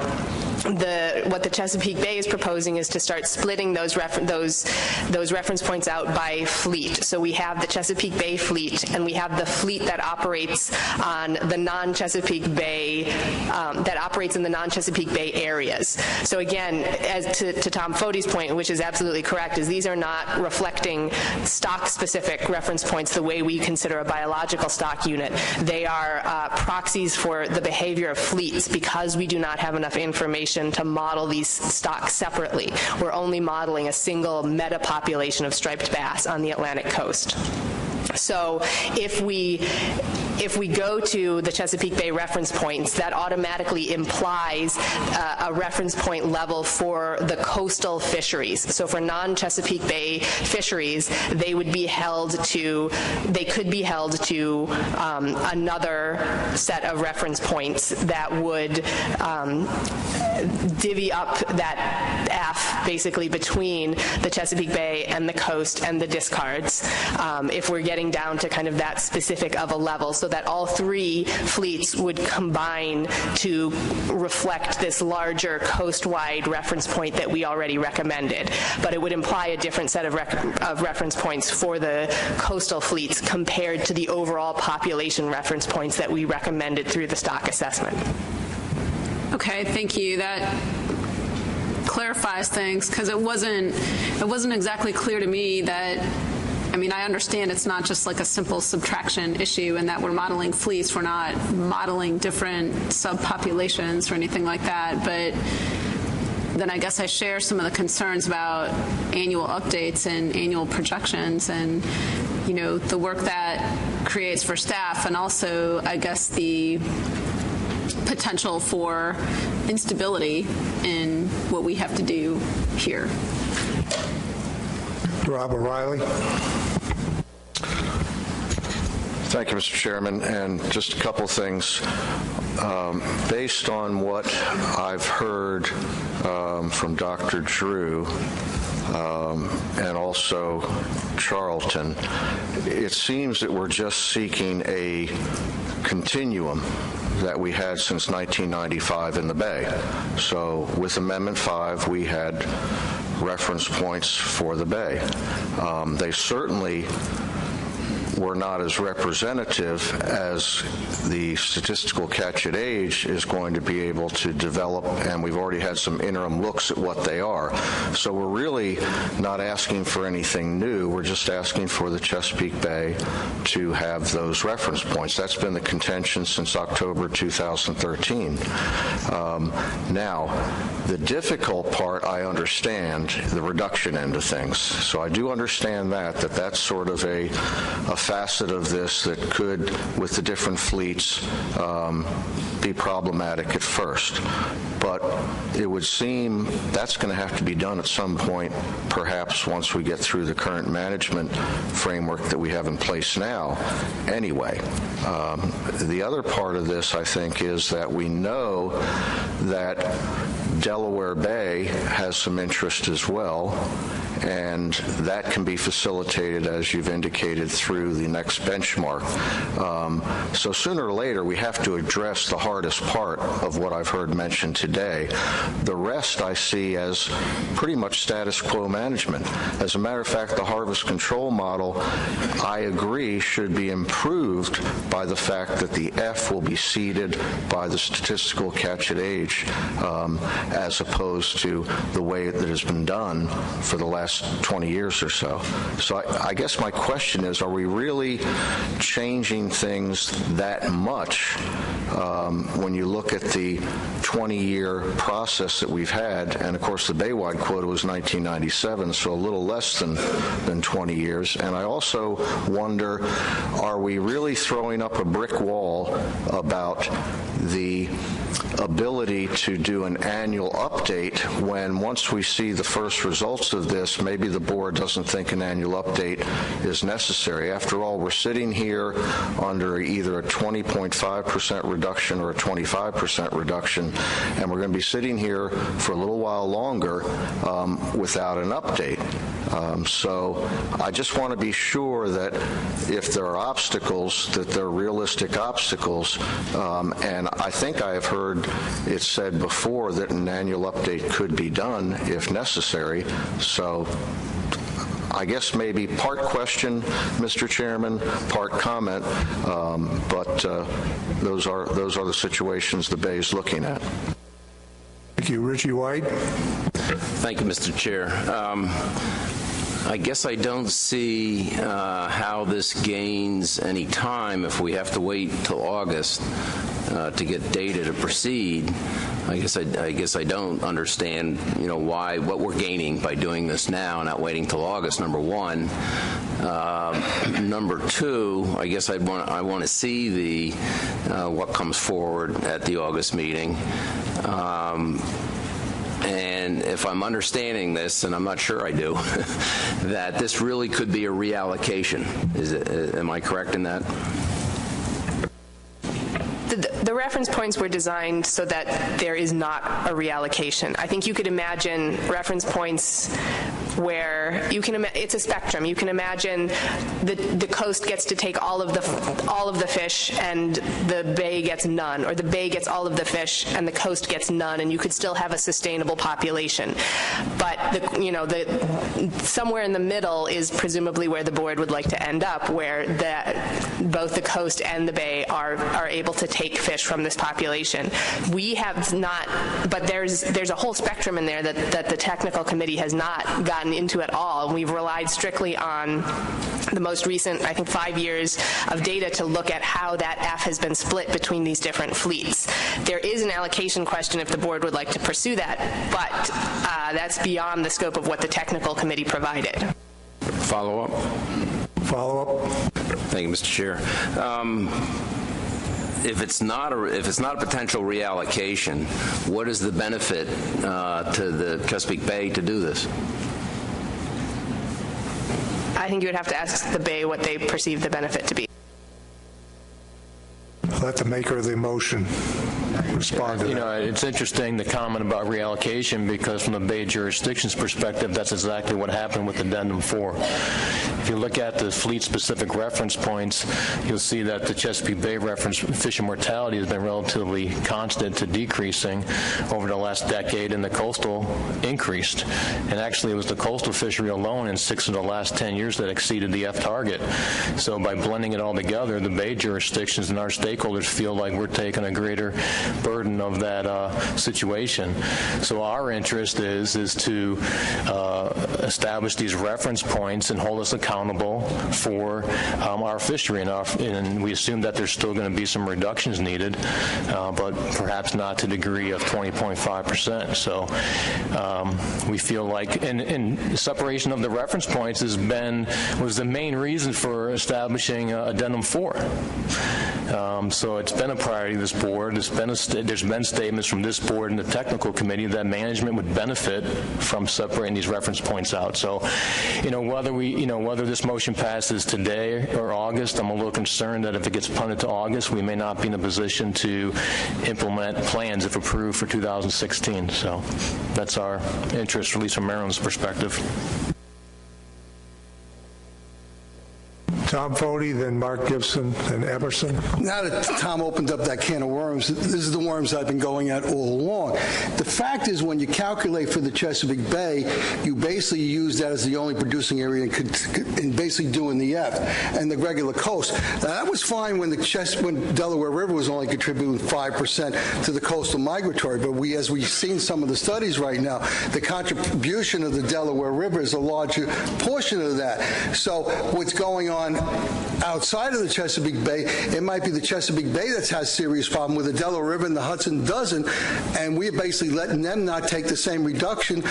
What the Chesapeake Bay is proposing is to start splitting those reference points out by fleet. So we have the Chesapeake Bay fleet, and we have the fleet that operates on the non-Chesapeake Bay, that operates in the non-Chesapeake Bay areas. So again, as to Tom Foti's point, which is absolutely correct, is these are not reflecting stock-specific reference points the way we consider a biological stock unit. They are proxies for the behavior of fleets, because we do not have enough information to model these stocks separately. We're only modeling a single meta population of striped bass on the Atlantic coast. So if we go to the Chesapeake Bay reference points, that automatically implies a reference point level for the coastal fisheries. So for non-Chesapeake Bay fisheries, they could be held to another set of reference points that would divvy up that F basically between the Chesapeake Bay and the coast and the discards, if we're getting down to kind of that specific of a level, so that all three fleets would combine to reflect this larger coast-wide reference point that we already recommended. But it would imply a different set of reference points for the coastal fleets compared to the overall population reference points that we recommended through the stock assessment. Okay, thank you. That clarifies things, because it wasn't exactly clear to me that, I mean, I understand it's not just like a simple subtraction issue and that we're modeling fleets, we're not modeling different subpopulations or anything like that, but then I guess I share some of the concerns about annual updates and annual projections and, you know, the work that creates for staff, and also, I guess, the potential for instability in what we have to do here. Rob O'Reilly. Thank you, Mr. Chairman. And just a couple things. Based on what I've heard from Dr. Drew and also Charlton, it seems that we're just seeking a continuum that we had since 1995 in the Bay. So with Amendment 5, we had reference points for the Bay. They certainly were not as representative as the statistical catch at age is going to be able to develop, and we've already had some interim looks at what they are. So we're really not asking for anything new. We're just asking for the Chesapeake Bay to have those reference points. That's been the contention since October 2013. Now, the difficult part, I understand, the reduction end of things. So I do understand that's sort of a facet of this that could, with the different fleets, be problematic at first. But it would seem that's going to have to be done at some point, perhaps once we get through the current management framework that we have in place now anyway. The other part of this, I think, is that we know that Delaware Bay has some interest as well, and that can be facilitated, as you've indicated, through the next benchmark. So sooner or later, we have to address the hardest part of what I've heard mentioned today. The rest I see as pretty much status quo management. As a matter of fact, the harvest control model, I agree, should be improved by the fact that the F will be seeded by the statistical catch at age, as opposed to the way that has been done for the last 20 years or so. So I guess my question is, are we really changing things that much when you look at the 20-year process that we've had? And of course the Baywide quota was 1997, so a little less than 20 years. And I also wonder, are we really throwing up a brick wall about the ability to do an annual update when, once we see the first results of this, maybe the board doesn't think an annual update is necessary? After all, we're sitting here under either a 20.5% reduction or a 25% reduction, and we're going to be sitting here for a little while longer without an update. So I just want to be sure that if there are obstacles, that they're realistic obstacles. And I think I have heard it said before that an annual update could be done if necessary. So I guess maybe part question, Mr. Chairman, part comment, but those are the situations the Bay is looking at. Thank you. Richie White. Thank you, Mr. Chair. I guess I don't see how this gains any time if we have to wait till August to get data to proceed. I guess I don't understand, what we're gaining by doing this now, not waiting till August, number one. Number two, I guess I want to see what comes forward at the August meeting. And if I'm understanding this, and I'm not sure I do, that this really could be a reallocation. Am I correct in that? The reference points were designed so that there is not a reallocation. I think you could imagine reference points where it's a spectrum. You can imagine the coast gets to take all of the fish and the bay gets none, or the bay gets all of the fish and the coast gets none, and you could still have a sustainable population. But somewhere in the middle is presumably where the board would like to end up, where both the coast and the bay are able to take fish from this population. We have not, but there's a whole spectrum in there that the technical committee has not gotten into at all. We've relied strictly on the most recent, I think, 5 years of data to look at how that F has been split between these different fleets. There is an allocation question if the board would like to pursue that, but that's beyond the scope of what the technical committee provided. Follow-up? Follow-up? Thank you, Mr. Chair. If it's not a potential reallocation, what is the benefit to the Chesapeake Bay to do this? I think you would have to ask the Bay what they perceive the benefit to be. Let the maker of the motion respond to that. It's interesting, the comment about reallocation, because from the Bay jurisdiction's perspective, that's exactly what happened with Addendum 4. If you look at the fleet-specific reference points, you'll see that the Chesapeake Bay reference fishing mortality has been relatively constant to decreasing over the last decade, and the coastal increased. And actually, it was the coastal fishery alone in 6 of the last 10 years that exceeded the F target. So by blending it all together, the Bay jurisdictions and our stakeholders feel like we're taking a greater burden of that situation. So our interest is to establish these reference points and hold us accountable for our fishery, and we assume that there's still going to be some reductions needed, but perhaps not to the degree of 20.5%. So we feel like, and separation of the reference points was the main reason for establishing Addendum 4. So it's been a priority of this board. There's been statements from this board and the technical committee that management would benefit from separating these reference points out. So, whether this motion passes today or August, I'm a little concerned that if it gets punted to August, we may not be in a position to implement plans if approved for 2016. So that's our interest, at least from Maryland's perspective. Tom Foti, then Mark Gibson, then Emerson. Now that Tom opened up that can of worms, this is the worms I've been going at all along. The fact is, when you calculate for the Chesapeake Bay, you basically use that as the only producing area and basically doing the F and the regular coast. Now, that was fine when Delaware River was only contributing 5% to the coastal migratory, but as we've seen some of the studies right now, the contribution of the Delaware River is a larger portion of that. So what's going on outside of the Chesapeake Bay, it might be the Chesapeake Bay that has serious problem with the Delaware River, and the Hudson doesn't, and we're basically letting them not take the same reduction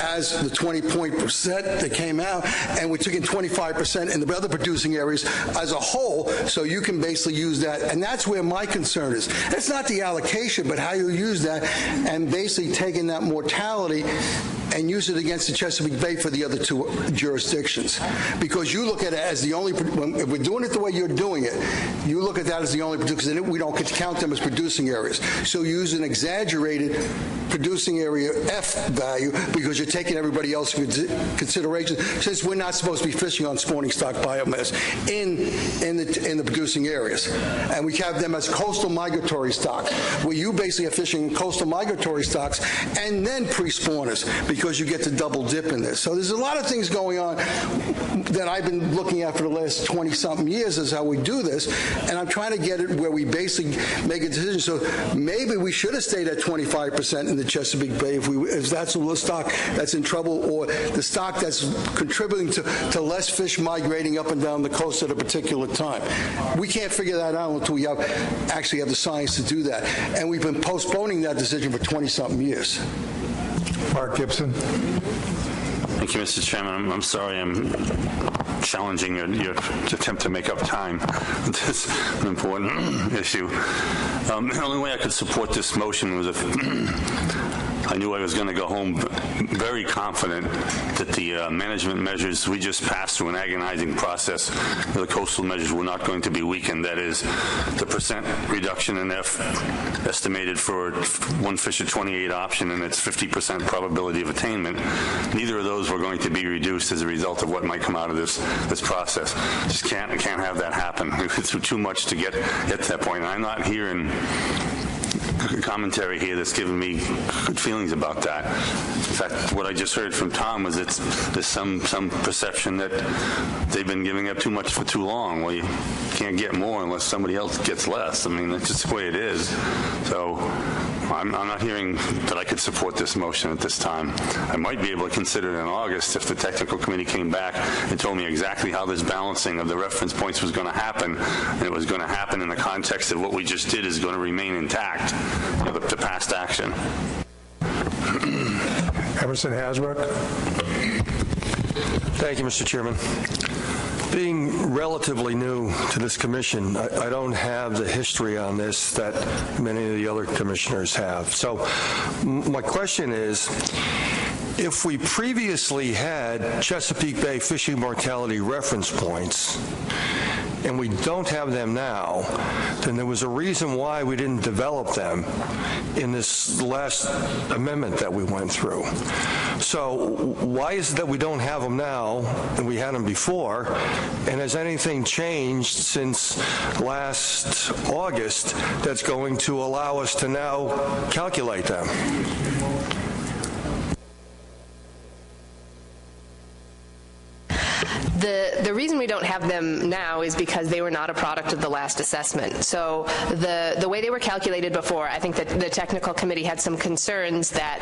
as the 20% that came out, and we're taking 25% in the other producing areas as a whole, so you can basically use that, and that's where my concern is. It's not the allocation, but how you use that, and basically taking that mortality and use it against the Chesapeake Bay for the other two jurisdictions. Because you look at it as the only, if we're doing it the way you're doing it, you look at that as the only, because then we don't count them as producing areas. So you use an exaggerated producing area F value because you're taking everybody else into consideration, since we're not supposed to be fishing on spawning stock biomass in the producing areas. And we have them as coastal migratory stocks, where you basically are fishing coastal migratory stocks and then pre-spawners, because you get to double dip in this. So there's a lot of things going on that I've been looking at for the last 20-something years is how we do this, and I'm trying to get it where we basically make a decision. So maybe we should have stayed at 25% in the Chesapeake Bay if that's the stock that's in trouble, or the stock that's contributing to less fish migrating up and down the coast at a particular time. We can't figure that out until we actually have the science to do that, and we've been postponing that decision for 20-something years. Mark Gibson. Thank you, Mr. Chairman. I'm sorry I'm challenging your attempt to make up time. This is an important issue. The only way I could support this motion was if I knew I was going to go home very confident that the management measures we just passed through an agonizing process, the coastal measures were not going to be weakened. That is, the percent reduction in F estimated for one fish at 28 option and its 50% probability of attainment. Neither of those were going to be reduced as a result of what might come out of this process. Just can't have that happen. It's too much to get to that point. And I'm not hearing commentary here that's given me good feelings about that. In fact, what I just heard from Tom was there's some perception that they've been giving up too much for too long. Well, you can't get more unless somebody else gets less. I mean, that's just the way it is. So I'm not hearing that I could support this motion at this time. I might be able to consider it in August if the technical committee came back and told me exactly how this balancing of the reference points was going to happen, and it was going to happen in the context of what we just did is going to remain intact, the past action. Emerson Hasbrook. Thank you, Mr. Chairman. Being relatively new to this commission, I don't have the history on this that many of the other commissioners have. So my question is, if we previously had Chesapeake Bay fishing mortality reference points, and we don't have them now, then there was a reason why we didn't develop them in this last amendment that we went through. So why is it that we don't have them now and we had them before? And has anything changed since last August that's going to allow us to now calculate them? The reason we don't have them now is because they were not a product of the last assessment. So the way they were calculated before, I think that the technical committee had some concerns that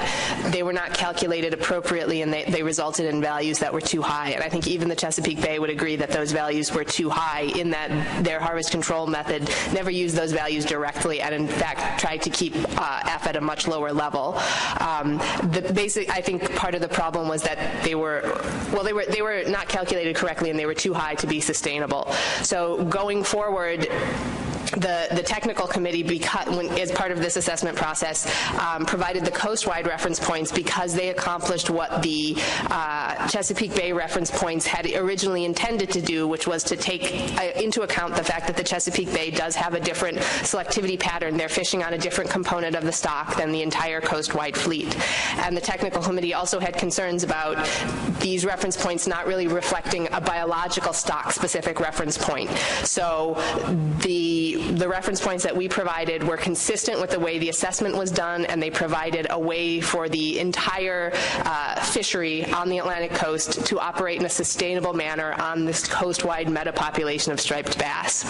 they were not calculated appropriately and they resulted in values that were too high. And I think even the Chesapeake Bay would agree that those values were too high in that their harvest control method never used those values directly and in fact tried to keep F at a much lower level. I think part of the problem was that they were not calculated correctly and they were too high to be sustainable. So going forward, the technical committee, as part of this assessment process, provided the coast-wide reference points because they accomplished what the Chesapeake Bay reference points had originally intended to do, which was to take into account the fact that the Chesapeake Bay does have a different selectivity pattern. They're fishing on a different component of the stock than the entire coast-wide fleet. And the technical committee also had concerns about these reference points not really reflecting a biological stock-specific reference point. So the reference points that we provided were consistent with the way the assessment was done, and they provided a way for the entire fishery on the Atlantic coast to operate in a sustainable manner on this coast-wide meta-population of striped bass.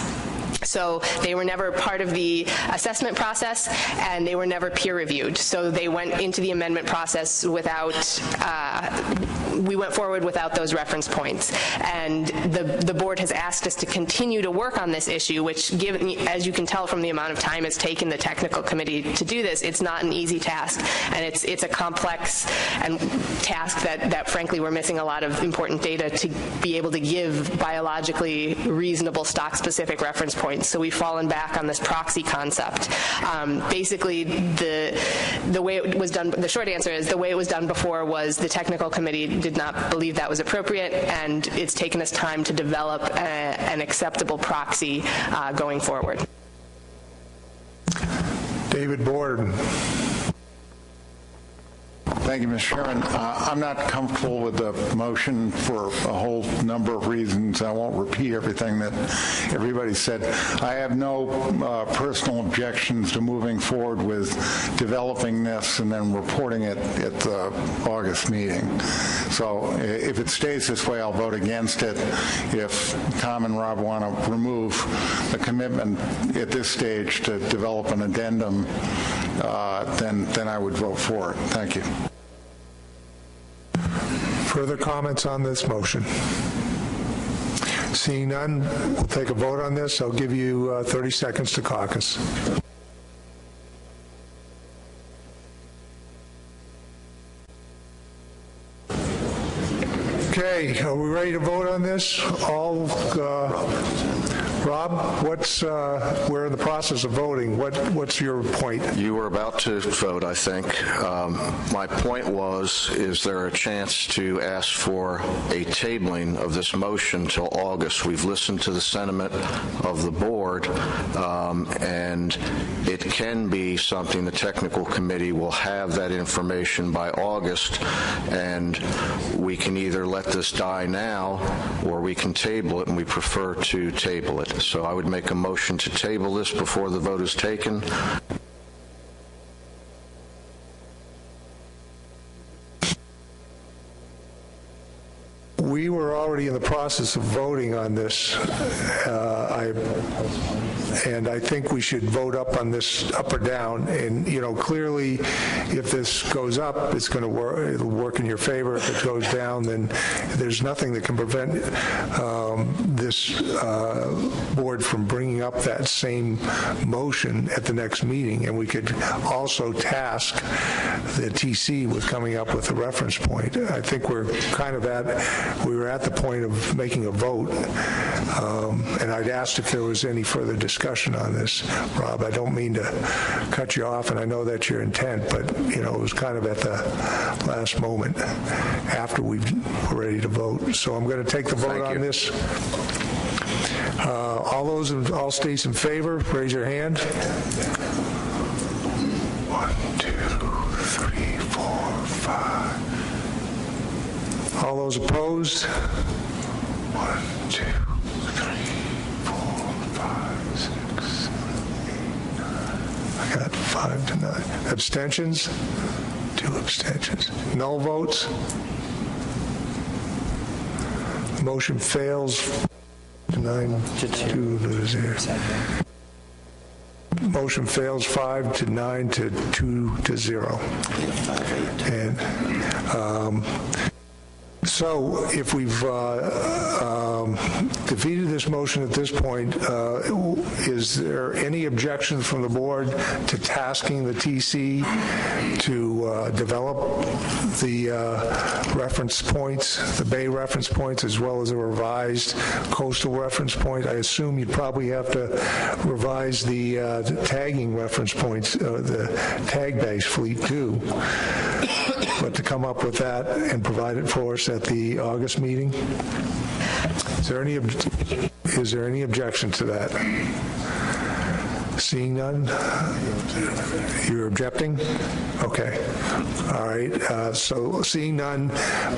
So they were never part of the assessment process, and they were never peer-reviewed. So they went into the amendment process without, we went forward without those reference points. And the board has asked us to continue to work on this issue, which, given, as you can tell from the amount of time it's taken the technical committee to do this, it's not an easy task. And it's a complex task that frankly, we're missing a lot of important data to be able to give biologically reasonable stock-specific reference points. So we've fallen back on this proxy concept. Basically, the way it was done, the short answer is the way it was done before was the technical committee did not believe that was appropriate, and it's taken us time to develop an acceptable proxy going forward. David Borden. Thank you, Mr. Chairman. I'm not comfortable with the motion for a whole number of reasons. I won't repeat everything that everybody said. I have no personal objections to moving forward with developing this and then reporting it at the August meeting. So if it stays this way, I'll vote against it. If Tom and Rob want to remove the commitment at this stage to develop an addendum, then I would vote for it. Thank you. Further comments on this motion? Seeing none, we'll take a vote on this. I'll give you 30 seconds to caucus. Okay, Okay, are we ready to vote on this? All, Rob, we're in the process of voting. What's your point? You were about to vote, I think. My point was, is there a chance to ask for a tabling of this motion till August? We've listened to the sentiment of the board, and it can be something the technical committee will have that information by August, and we can either let this die now or we can table it, and we prefer to table it. So I would make a motion to table this before the vote is taken. We were already in the process of voting on this, and I think we should vote up on this, up or down. And clearly, if this goes up, it's going to work. It'll work in your favor. If it goes down, then there's nothing that can prevent this board from bringing up that same motion at the next meeting. And we could also task the TC with coming up with a reference point. I think we were at the point of making a vote, and I'd asked if there was any further discussion on this. Rob, I don't mean to cut you off, and I know that's your intent, but it was kind of at the last moment after we were ready to vote. So I'm going to take the vote on this. All states in favor, raise your hand. 1, 2, 3, 4, 5. All those opposed? 1, 2, 3, 4, 5, 6, 7, 8, 9. I got 5 to 9. Abstentions? 2 abstentions. Null votes? Motion fails. 9 to 2 to 0. Motion fails 5 to 9 to 2 to 0. And so if we've defeated this motion at this point, is there any objection from the board to tasking the TC to develop the reference points, the Bay reference points, as well as a revised coastal reference point? I assume you'd probably have to revise the tagging reference points, the tag-based fleet too. But to come up with that and provide it for us at the August meeting? Is there any objection to that? Seeing none? You're objecting? Okay. All right. So seeing none,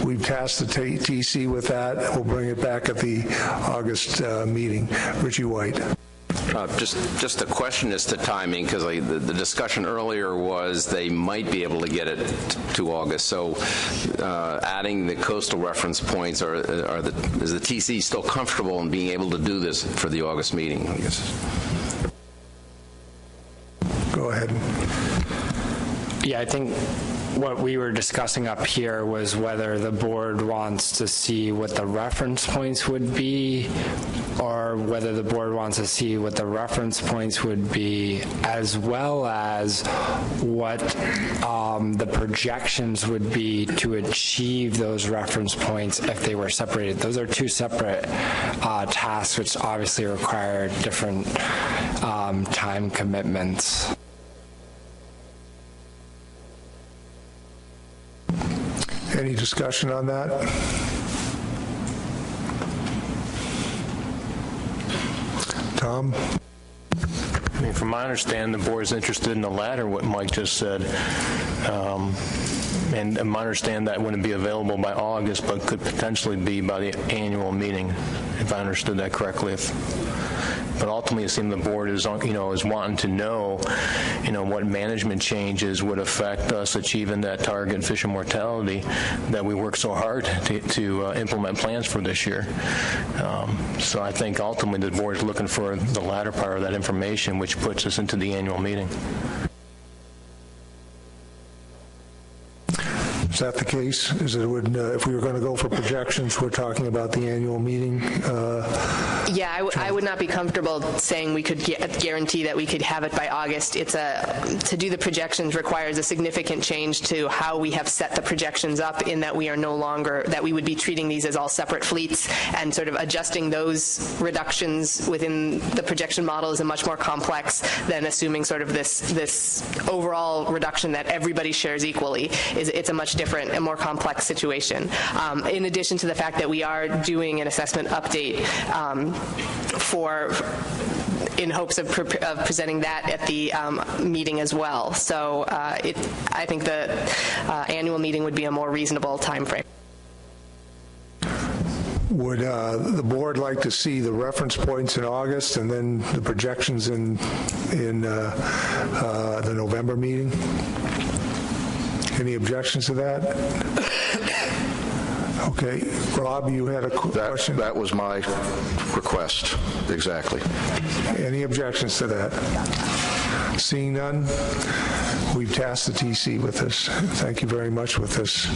we've tasked the TC with that. We'll bring it back at the August meeting. Richie White. Just a question as to timing, because the discussion earlier was they might be able to get it to August. So adding the coastal reference points, is the TC still comfortable in being able to do this for the August meeting, I guess? Go ahead. Yeah, I think what we were discussing up here was whether the board wants to see what the reference points would be, or whether the board wants to see what the reference points would be, as well as what the projections would be to achieve those reference points if they were separated. Those are two separate tasks, which obviously require different time commitments. Any discussion on that? Tom? I mean, from my understanding, the board is interested in the latter, what Mike just said. And my understanding that wouldn't be available by August, but could potentially be by the annual meeting, if I understood that correctly. But ultimately, it seems the board is, is wanting to know, what management changes would affect us achieving that target fish and mortality that we work so hard to implement plans for this year. So I think ultimately the board is looking for the latter part of that information, which puts us into the annual meeting. Is that the case? Is it would if we were going to go for projections, we're talking about the annual meeting? Yeah, I would not be comfortable saying we could guarantee that we could have it by August. To do the projections requires a significant change to how we have set the projections up, in that we are no longer, that we would be treating these as all separate fleets, and sort of adjusting those reductions within the projection model is a much more complex than assuming sort of this overall reduction that everybody shares equally. It's a much different and more complex situation. In addition to the fact that we are doing an assessment update in hopes of presenting that at the meeting as well. So I think the annual meeting would be a more reasonable time frame. Would the board like to see the reference points in August and then the projections in the November meeting? Any objections to that? Okay. Rob, you had a question? That was my request, exactly. Any objections to that? Seeing none, we've tasked the TC with this. Thank you very much with this.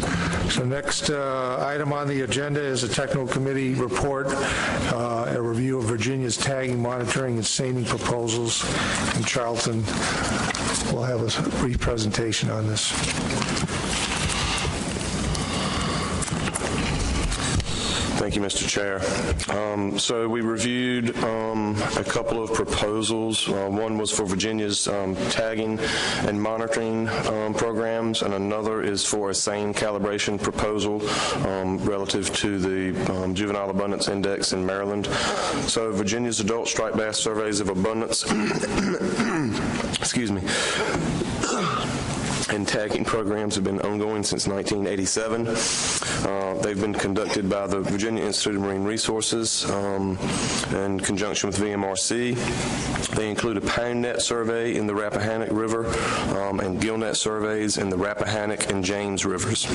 So next item on the agenda is a technical committee report, a review of Virginia's tagging, monitoring, and staining proposals. And Charlton will have a brief presentation on this. Thank you, Mr. Chair. So we reviewed a couple of proposals. One was for Virginia's tagging and monitoring programs, and another is for a sane calibration proposal relative to the Juvenile Abundance Index in Maryland. So Virginia's adult striped bass surveys of abundance excuse me, and tagging programs have been ongoing since 1987. They've been conducted by the Virginia Institute of Marine Resources in conjunction with VMRC. They include a pound net survey in the Rappahannock River and gill net surveys in the Rappahannock and James Rivers.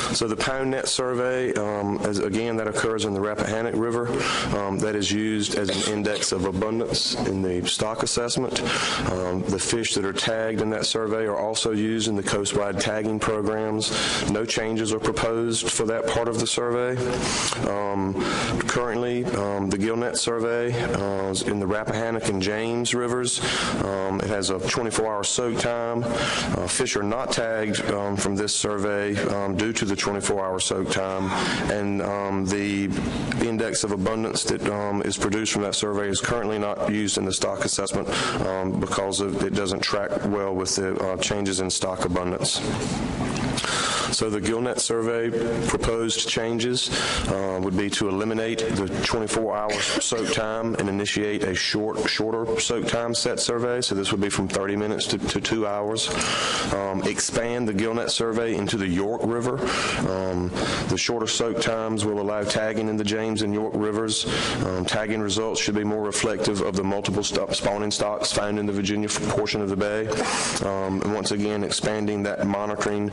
So the pound net survey, again, that occurs in the Rappahannock River, that is used as an index of abundance in the stock assessment. The fish that are tagged in that survey are also used in the coastwide tagging programs. No changes are proposed for that part of the survey. Currently, the gill net survey is in the Rappahannock and James Rivers. It has a 24-hour soak time. Fish are not tagged from this survey due to the 24-hour soak time, and the index of abundance that is produced from that survey is currently not used in the stock assessment because it doesn't track well with the changes in stock abundance. So the gill net survey proposed changes would be to eliminate the 24-hour soak time and initiate a shorter soak time set survey. So this would be from 30 minutes to 2 hours. Expand the gill net survey into the York River. The shorter soak times will allow tagging in the James and York Rivers. Tagging results should be more reflective of the multiple spawning stocks found in the Virginia portion of the bay. And once again, expanding that monitoring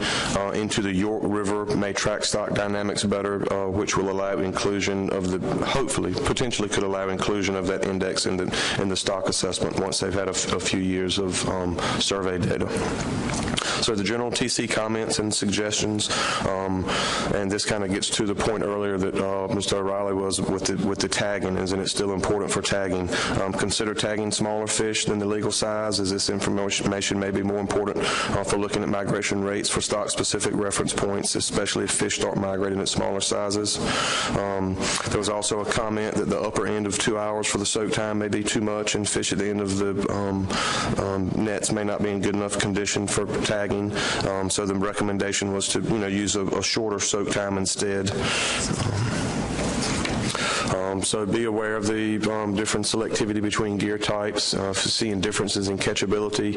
into the York River may track stock dynamics better, which will allow inclusion of potentially could allow inclusion of that index in the stock assessment once they've had a few years of survey data. So the general TC comments and suggestions, and this kind of gets to the point earlier that Mr. O'Reilly was with the tagging, isn't it still important for tagging? Consider tagging smaller fish than the legal size, as this information may be more important for looking at migration rates for stock-specific reference points, especially if fish start migrating at smaller sizes. There was also a comment that the upper end of 2 hours for the soak time may be too much, and fish at the end of the nets may not be in good enough condition for tagging. So the recommendation was to use a shorter soak time instead. So be aware of the different selectivity between gear types. Seeing differences in catchability,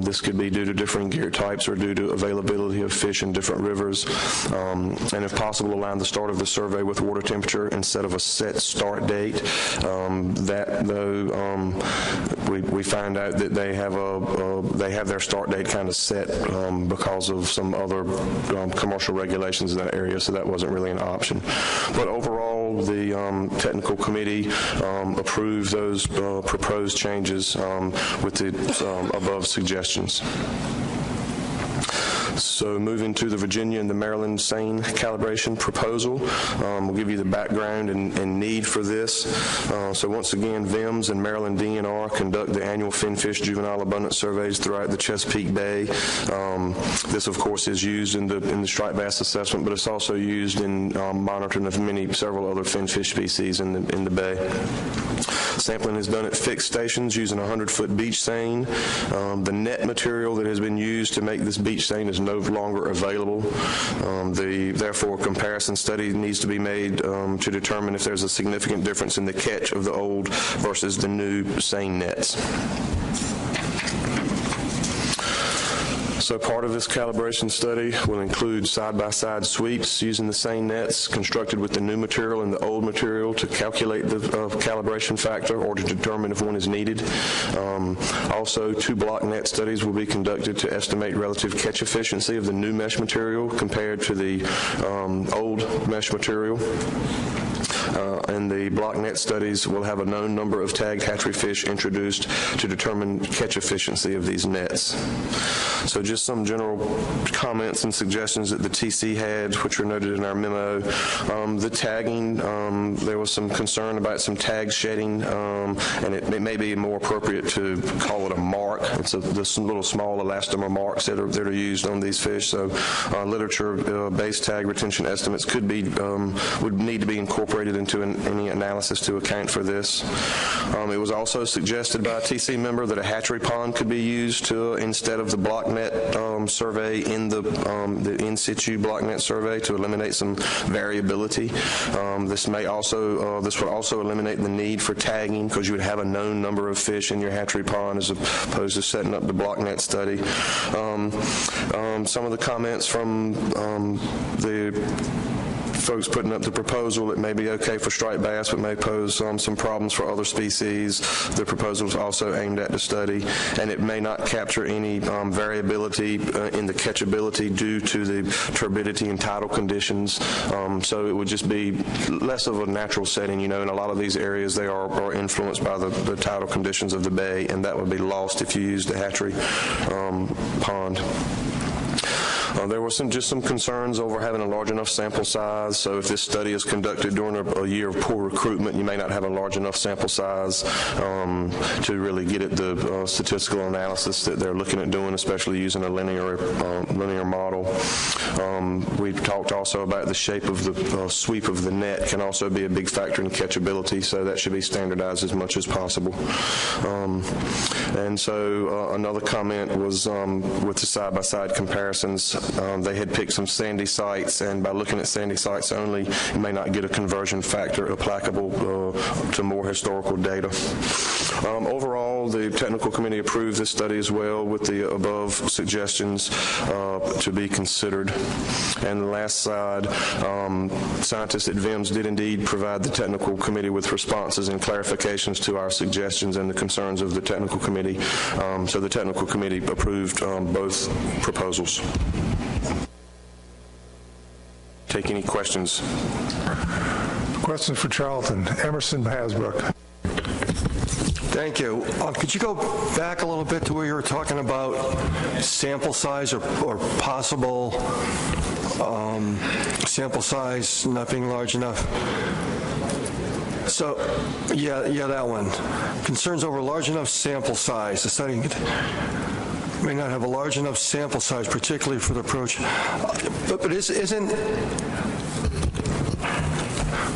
this could be due to different gear types or due to availability of fish in different rivers. And if possible, align the start of the survey with water temperature instead of a set start date. That though, we find out that they have their start date kind of set because of some other commercial regulations in that area, so that wasn't really an option. But overall, the technical committee approved those proposed changes with the above suggestions. So moving to the Virginia and the Maryland seine calibration proposal, we'll give you the background and need for this. So once again, VIMS and Maryland DNR conduct the annual finfish juvenile abundance surveys throughout the Chesapeake Bay. This, of course, is used in the striped bass assessment, but it's also used in monitoring of several other finfish species in the bay. Sampling is done at fixed stations using a 100-foot beach seine. The net material that has been used to make this beach seine is no longer available. Therefore, a comparison study needs to be made to determine if there's a significant difference in the catch of the old versus the new seine nets. So part of this calibration study will include side-by-side sweeps using the seine nets constructed with the new material and the old material to calculate the calibration factor or to determine if one is needed. Also, 2 block net studies will be conducted to estimate relative catch efficiency of the new mesh material compared to the old mesh material. And the block net studies will have a known number of tagged hatchery fish introduced to determine catch efficiency of these nets. So just some general comments and suggestions that the TC had, which were noted in our memo. The tagging, there was some concern about some tag shedding, and it may be more appropriate to call it a mark. It's this little small elastomer marks that are used on these fish. So literature-based tag retention estimates would need to be incorporated into any analysis to account for this. It was also suggested by a TC member that a hatchery pond could be used instead of the block net survey in the in situ block net survey to eliminate some variability. This would also eliminate the need for tagging because you would have a known number of fish in your hatchery pond as opposed to setting up the block net study. Some of the comments from the folks putting up the proposal, it may be okay for striped bass, but may pose some problems for other species. The proposal is also aimed at the study, and it may not capture any variability in the catchability due to the turbidity and tidal conditions. So it would just be less of a natural setting. In a lot of these areas, they are influenced by the tidal conditions of the bay, and that would be lost if you used the hatchery pond. There were some concerns over having a large enough sample size. So if this study is conducted during a year of poor recruitment, you may not have a large enough sample size to really get at the statistical analysis that they're looking at doing, especially using a linear model. We talked also about the shape of the sweep of the net can also be a big factor in catchability, so that should be standardized as much as possible. And so another comment was with the side-by-side comparisons. They had picked some sandy sites, and by looking at sandy sites only, you may not get a conversion factor applicable to more historical data. Overall, the technical committee approved this study as well with the above suggestions to be considered. And the last slide, scientists at VIMS did indeed provide the technical committee with responses and clarifications to our suggestions and the concerns of the technical committee. So the technical committee approved both proposals. Take any questions. Questions for Charlton. Emerson Hasbrook. Thank you. Could you go back a little bit to where you were talking about sample size or possible sample size not being large enough? So, yeah, that one. Concerns over large enough sample size. The study may not have a large enough sample size, particularly for the approach. But isn't,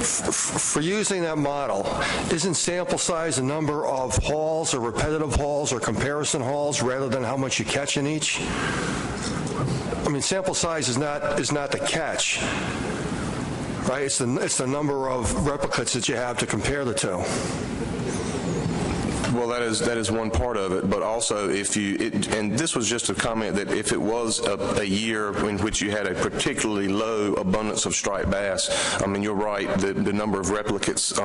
for using that model, isn't sample size a number of hauls or repetitive hauls or comparison hauls rather than how much you catch in each? I mean, sample size is not the catch, right? It's the number of replicates that you have to compare the two. Well, that is one part of it, but also and this was just a comment that if it was a year in which you had a particularly low abundance of striped bass, I mean, you're right, the number of replicates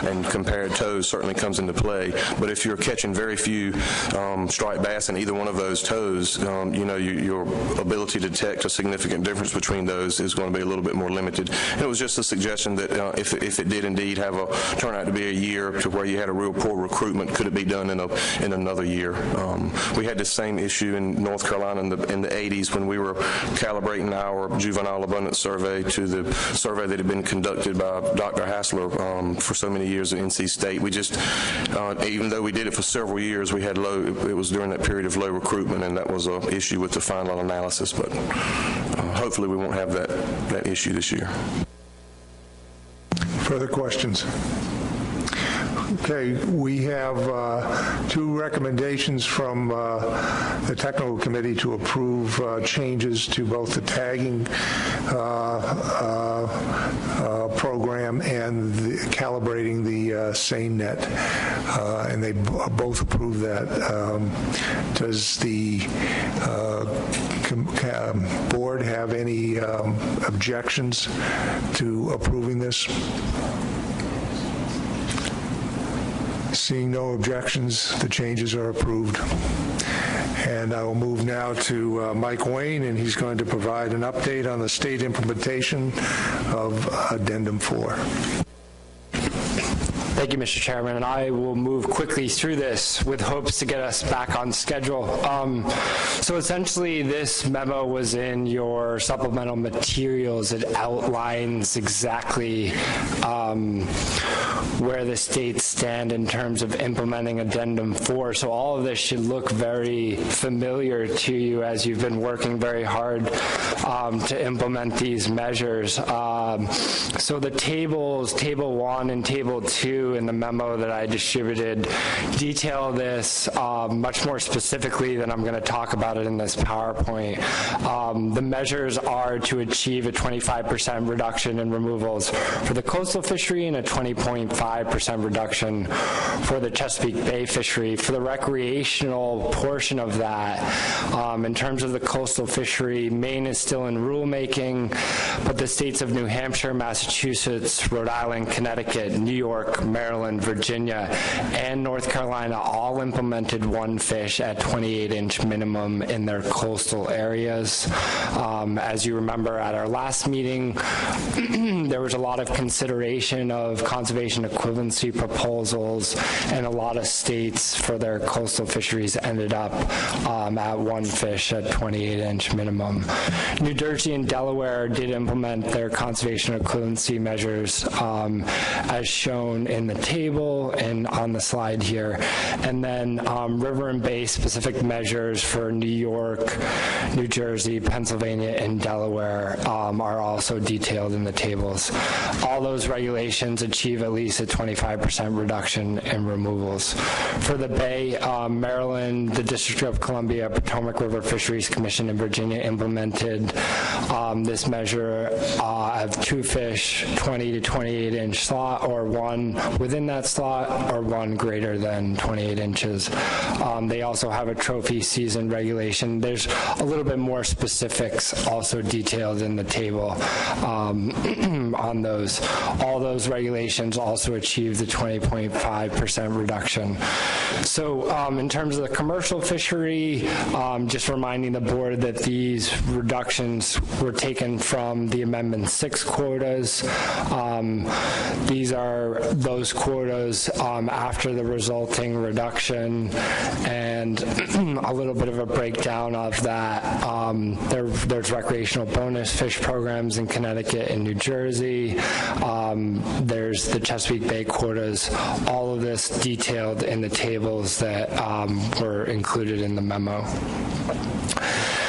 and compared tows certainly comes into play. But if you're catching very few striped bass in either one of those tows, your ability to detect a significant difference between those is going to be a little bit more limited. And it was just a suggestion that if it did indeed turn out to be a year to where you had a real poor recruitment, could it be done in another year? We had the same issue in North Carolina in the 80s when we were calibrating our juvenile abundance survey to the survey that had been conducted by Dr. Hassler for so many years at NC State. We just, even though we did it for several years, we had it was during that period of low recruitment, and that was an issue with the final analysis, but hopefully we won't have that issue this year. Further questions? Okay, we have two recommendations from the technical committee to approve changes to both the tagging program and calibrating the SANE net, and they both approve that. Does the board have any objections to approving this? Seeing no objections, the changes are approved. And I will move now to Mike Wayne, and he's going to provide an update on the state implementation of Addendum 4. Thank you, Mr. Chairman, and I will move quickly through this with hopes to get us back on schedule. So essentially, this memo was in your supplemental materials. It outlines exactly where the states stand in terms of implementing Addendum 4. So all of this should look very familiar to you as you've been working very hard to implement these measures. So the tables, Table 1 and Table 2 in the memo that I distributed, detail this much more specifically than I'm going to talk about it in this PowerPoint. The measures are to achieve a 25% reduction in removals for the coastal fishery and a 20.5% reduction for the Chesapeake Bay fishery. For the recreational portion of that, in terms of the coastal fishery, Maine is still in rulemaking, but the states of New Hampshire, Massachusetts, Rhode Island, Connecticut, New York, Maryland, Virginia, and North Carolina all implemented one fish at 28-inch minimum in their coastal areas. As you remember at our last meeting, there was a lot of consideration of conservation equivalency proposals, and a lot of states for their coastal fisheries ended up at one fish at 28-inch minimum. New Jersey and Delaware did implement their conservation equivalency measures as shown in the table and on the slide here. And then river and bay specific measures for New York, New Jersey, Pennsylvania, and Delaware are also detailed in the tables. All those regulations achieve at least a 25% reduction in removals. For the bay, Maryland, the District of Columbia, Potomac River Fisheries Commission, and Virginia implemented this measure of two fish, 20 to 28-inch slot, or one within that slot, or one greater than 28 inches. They also have a trophy season regulation. There's a little bit more specifics also detailed in the table on those. All those regulations also achieve the 20.5% reduction. So in terms of the commercial fishery, just reminding the board that these reductions were taken from the Amendment 6 quotas. These are those quotas after the resulting reduction, and a little bit of a breakdown of that. There's recreational bonus fish programs in Connecticut and New Jersey. There's the Chesapeake Bay quotas. All of this detailed in the tables that were included in the memo.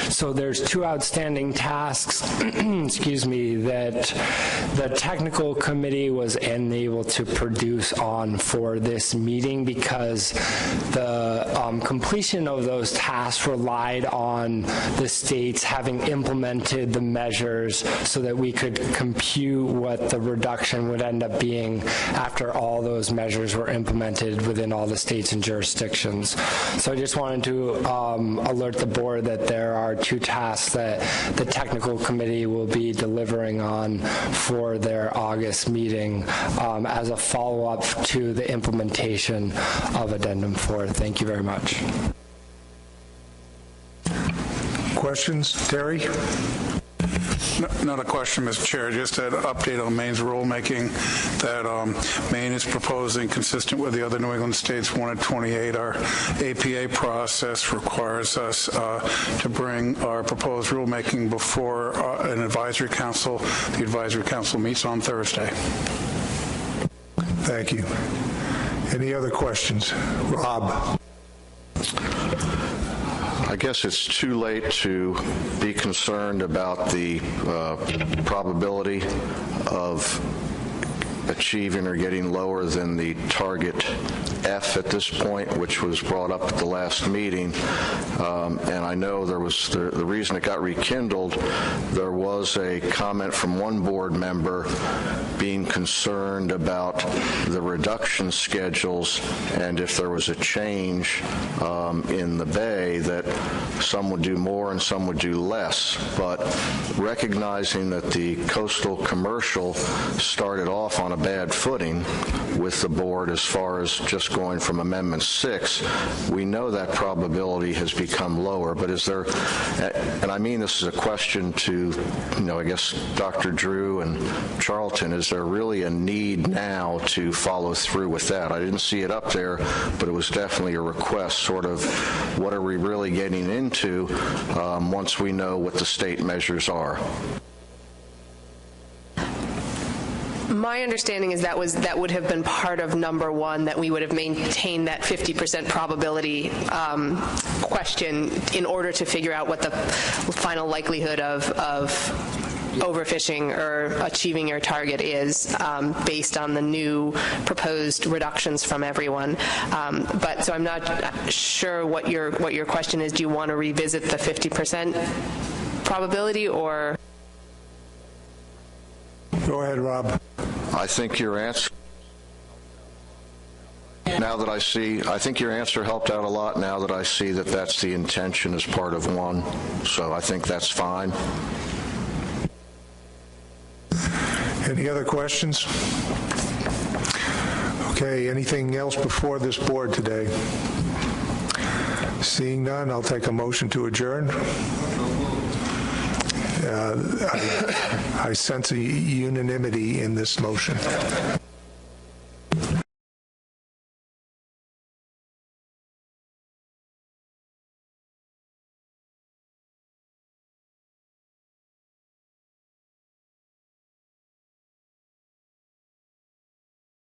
So there's two outstanding tasks, excuse me, that the technical committee was unable to produce on for this meeting because the completion of those tasks relied on the states having implemented the measures so that we could compute what the reduction would end up being after all those measures were implemented within all the states and jurisdictions. So I just wanted to alert the board that there are two tasks that the technical committee will be delivering on for their August meeting as a follow-up to the implementation of Addendum 4. Thank you very much. Questions? Terry? Not a question, Mr. Chair, just an update on Maine's rulemaking that Maine is proposing, consistent with the other New England states, 1 at 28. Our APA process requires us to bring our proposed rulemaking before an advisory council. The advisory council meets on Thursday. Thank you. Any other questions? Rob? I guess it's too late to be concerned about the probability of achieving or getting lower than the target F at this point, which was brought up at the last meeting. And I know there was the reason it got rekindled, there was a comment from one board member being concerned about the reduction schedules, and if there was a change in the bay, that some would do more and some would do less. But recognizing that the coastal commercial started off on a bad footing with the board as far as just going from Amendment 6, we know that probability has become lower. But is there, and I mean this is a question to, I guess, Dr. Drew and Charlton, is there really a need now to follow through with that? I didn't see it up there, but it was definitely a request, sort of what are we really getting into once we know what the state measures are? My understanding is that would have been part of number one, that we would have maintained that 50% probability question in order to figure out what the final likelihood of overfishing or achieving your target is based on the new proposed reductions from everyone. But so I'm not sure what your question is. Do you want to revisit the 50% probability, or? Go ahead, Rob. I think your answer, now that I think your answer helped out a lot now that I see that that's the intention as part of one. So I think that's fine. Any other questions? Okay, anything else before this board today? Seeing none, I'll take a motion to adjourn. I sense a unanimity in this motion.